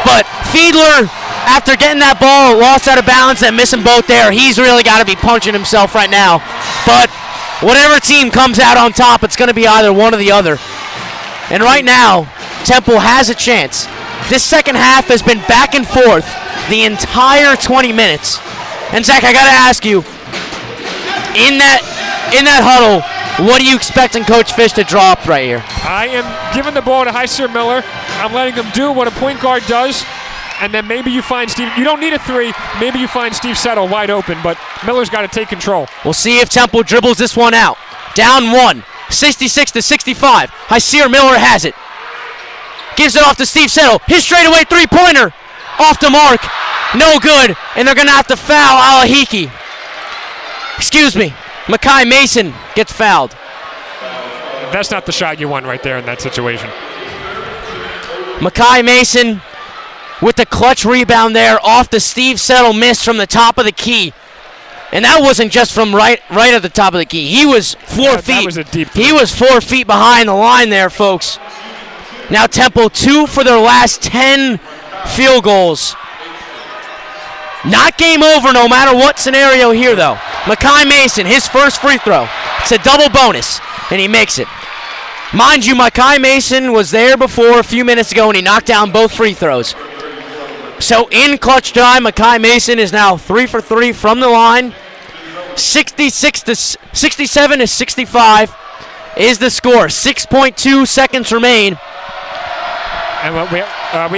But Fiedler, after getting that ball lost out of bounds and missing both there, he's really got to be punching himself right now. But whatever team comes out on top, it's going to be either one or the other. And right now, Temple has a chance. This second half has been back and forth the entire 20 minutes. And Zach, I got to ask you, in that huddle, what are you expecting Coach Fish to draw up right here? I am giving the ball to Hyseer Miller. I'm letting him do what a point guard does. And then maybe you find Steve, you don't need a three, maybe you find Steve Settle wide open, but Miller's got to take control. We'll see if Temple dribbles this one out. Down 1, 66-65. Hyseer Miller has it. Gives it off to Steve Settle. His straightaway three-pointer. Off the mark. No good. And they're going to have to foul Alahiki. Excuse me. Makai Mason gets fouled. That's not the shot you want right there in that situation. Makai Mason with the clutch rebound there off the Steve Settle miss from the top of the key. And that wasn't just from right at the top of the key. He was 4 feet. That was a deep three. He was 4 feet behind the line there, folks. Now Temple 2 for their last 10 field goals. Not game over no matter what scenario here, though. Makai Mason, his first free throw. It's a double bonus, and he makes it. Mind you, Makai Mason was there before a few minutes ago, and he knocked down both free throws. So in clutch time, Makai Mason is now 3 for 3 from the line. 67-65 is the score. 6.2 seconds remain. And we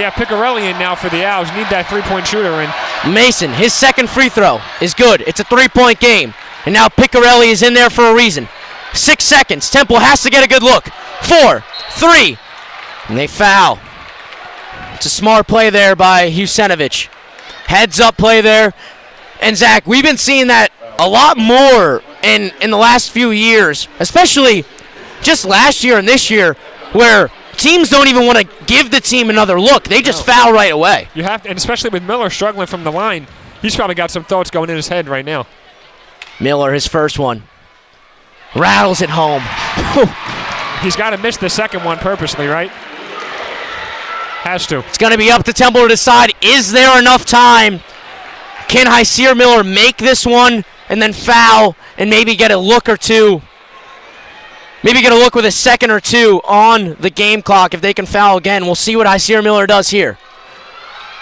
have Piccarelli in now for the Owls. Need that three-point shooter in. Mason, his second free throw is good. It's a 3-point game. And now Piccarelli is in there for a reason. 6 seconds. Temple has to get a good look. 4, 3, and they foul. It's a smart play there by Husenovich. Heads up play there. And Zach, we've been seeing that a lot more in the last few years, especially just last year and this year, where teams don't even want to give the team another look. They just foul right away. You have to, and especially with Miller struggling from the line, he's probably got some thoughts going in his head right now. Miller, his first one. Rattles it home. He's got to miss the second one purposely, right? Has to. It's going to be up to Temple to decide, is there enough time? Can Hyseer Miller make this one and then foul and maybe get a look or two? Maybe get a look with a second or two on the game clock if they can foul again. We'll see what Hyseer Miller does here.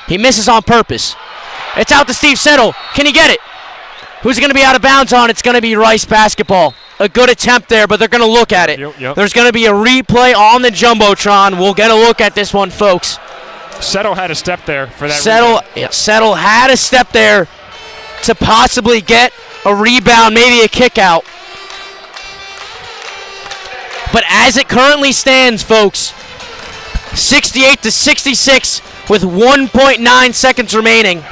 He misses on purpose. It's out to Steve Settle. Can he get it? Who's going to be out of bounds on? It's going to be Rice basketball. A good attempt there, but they're going to look at it. Yep. There's going to be a replay on the Jumbotron. We'll get a look at this one, folks. Settle had a step there for that. Settle had a step there to possibly get a rebound, maybe a kick out. But as it currently stands, folks, 68-66 with 1.9 seconds remaining.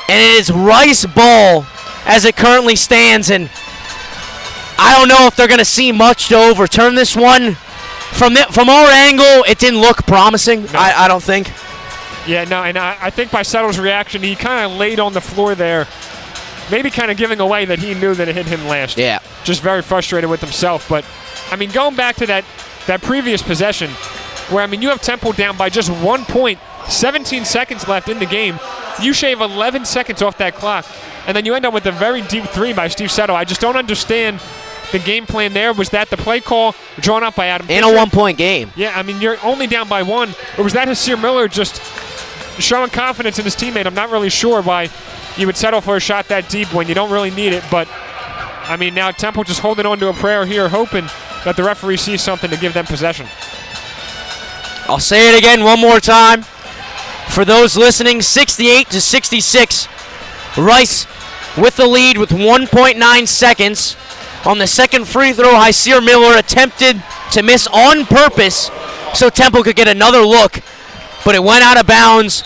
And it is Rice ball as it currently stands. And I don't know if they're going to see much to overturn this one. From our angle, it didn't look promising, no. I don't think. Yeah, no, and I think by Settle's reaction, he kind of laid on the floor there, maybe kind of giving away that he knew that it hit him last. Yeah. Just very frustrated with himself. But, I mean, going back to that previous possession where, I mean, you have Temple down by just 1 point, 17 seconds left in the game. You shave 11 seconds off that clock, and then you end up with a very deep three by Steve Settle. I just don't understand the game plan there. Was that the play call drawn up by Adam Fisher? In a 1 point game. Yeah, I mean, you're only down by one. Or was that Hyseer Miller just showing confidence in his teammate? I'm not really sure why you would settle for a shot that deep when you don't really need it. But, I mean, now Temple just holding on to a prayer here, hoping that the referee sees something to give them possession. I'll say it again one more time. For those listening, 68-66. Rice with the lead with 1.9 seconds. On the second free throw, Hyseer Miller attempted to miss on purpose so Temple could get another look, but it went out of bounds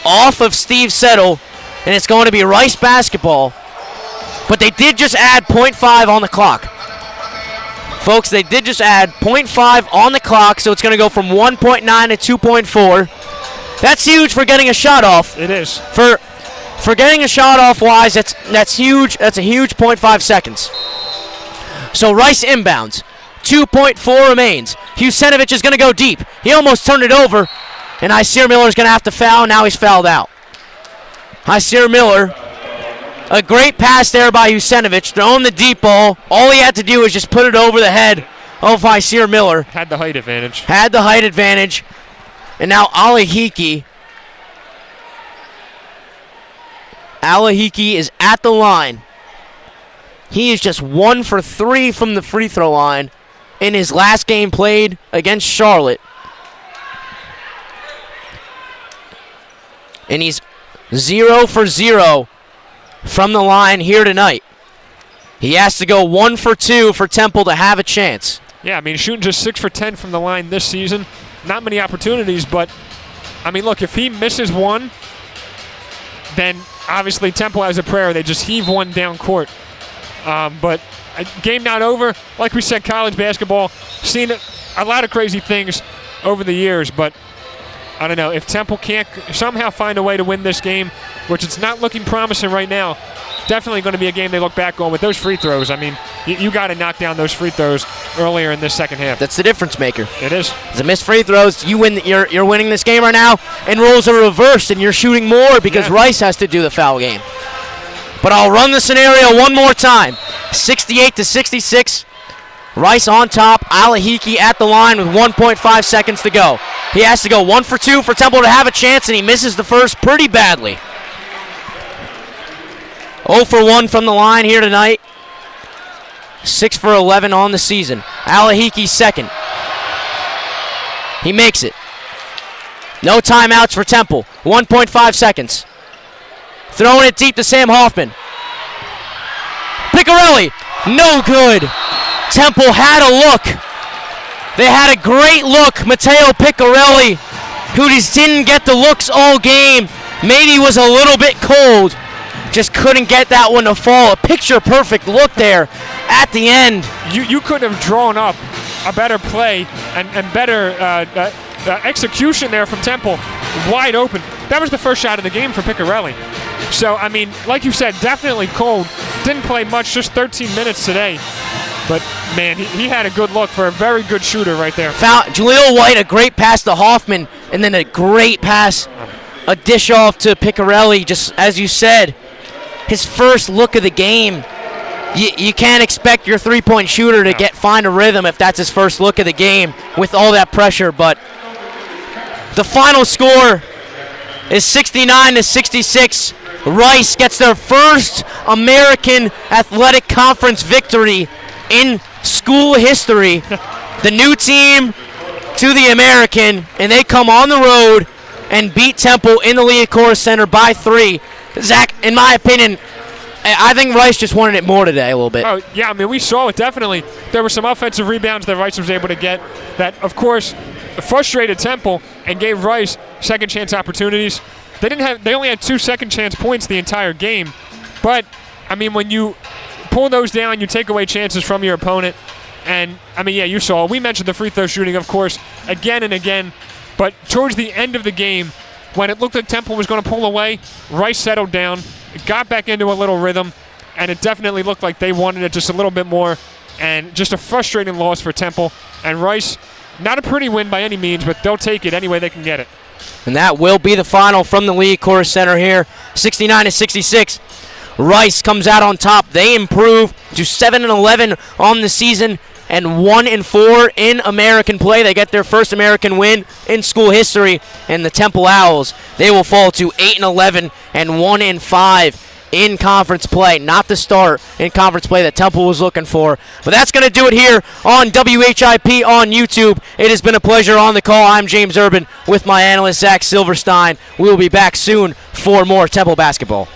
off of Steve Settle, and it's going to be Rice basketball. But they did just add 0.5 on the clock. Folks, they did just add 0.5 on the clock, so it's going to go from 1.9 to 2.4. That's huge for getting a shot off. It is. For getting a shot off wise, that's huge. That's a huge 0.5 seconds. So Rice inbounds. 2.4 remains. Husenovich is going to go deep. He almost turned it over. And Isaiah Miller's going to have to foul. Now he's fouled out. Isaiah Miller, a great pass there by Jusenovic, throwing the deep ball. All he had to do was just put it over the head of Isaiah Miller. Had the height advantage. Had the height advantage. And now Alahiki. Alahiki is at the line. He is just 1 for 3 from the free throw line in his last game played against Charlotte. And he's 0 for 0 from the line here tonight. He has to go 1 for 2 for Temple to have a chance. Yeah, I mean, shooting just 6 for 10 from the line this season. Not many opportunities, but, I mean, look, if he misses one, then obviously Temple has a prayer. They just heave one down court. But game not over. Like we said, college basketball, seen a lot of crazy things over the years, but I don't know. If Temple can't somehow find a way to win this game, which it's not looking promising right now, definitely going to be a game they look back on with those free throws. I mean, you got to knock down those free throws earlier in this second half. That's the difference maker. It is. The missed free throws, you win. You're winning this game right now, and roles are reversed, and you're shooting more because Rice has to do the foul game. But I'll run the scenario one more time. 68-66. Rice on top. Alahiki at the line with 1.5 seconds to go. He has to go 1 for 2 for Temple to have a chance, and he misses the first pretty badly. 0 for 1 from the line here tonight. 6 for 11 on the season. Alahiki second. He makes it. No timeouts for Temple. 1.5 seconds. Throwing it deep to Sam Hoffman. Piccarelli, no good. Temple had a look. They had a great look. Matteo Piccarelli, who just didn't get the looks all game. Maybe was a little bit cold. Just couldn't get that one to fall. A picture-perfect look there at the end. You couldn't have drawn up a better play and better execution there from Temple. Wide open. That was the first shot of the game for Piccarelli. So, I mean, like you said, definitely cold. Didn't play much, just 13 minutes today. But, man, he had a good look for a very good shooter right there. Jaleel White, a great pass to Hoffman, and then a great pass, a dish off to Piccarelli, just as you said. His first look of the game. You can't expect your three-point shooter to find a rhythm if that's his first look of the game with all that pressure. But the final score is 69-66. Rice gets their first American Athletic Conference victory in school history. The new team to the American, and they come on the road and beat Temple in the Liacouras Center by 3. Zach, in my opinion, I think Rice just wanted it more today a little bit. Oh, yeah, I mean, we saw it definitely. There were some offensive rebounds that Rice was able to get that, of course, frustrated Temple and gave Rice second chance opportunities. They only had 2 second chance points the entire game. But, I mean, when you pull those down, you take away chances from your opponent. And, I mean, yeah, you saw. We mentioned the free throw shooting, of course, again and again. But towards the end of the game, when it looked like Temple was going to pull away, Rice settled down, got back into a little rhythm, and it definitely looked like they wanted it just a little bit more. And just a frustrating loss for Temple. And Rice, not a pretty win by any means, but they'll take it any way they can get it. And that will be the final from the Liacouras Center here, 69-66. Rice comes out on top. They improve to 7-11 on the season and 1-4 in American play. They get their first American win in school history. And the Temple Owls, they will fall to 8-11 and 1-5 in conference play. Not the start in conference play that Temple was looking for. But that's going to do it here on WHIP on YouTube. It has been a pleasure on the call. I'm James Urban with my analyst, Zach Silverstein. We will be back soon for more Temple basketball.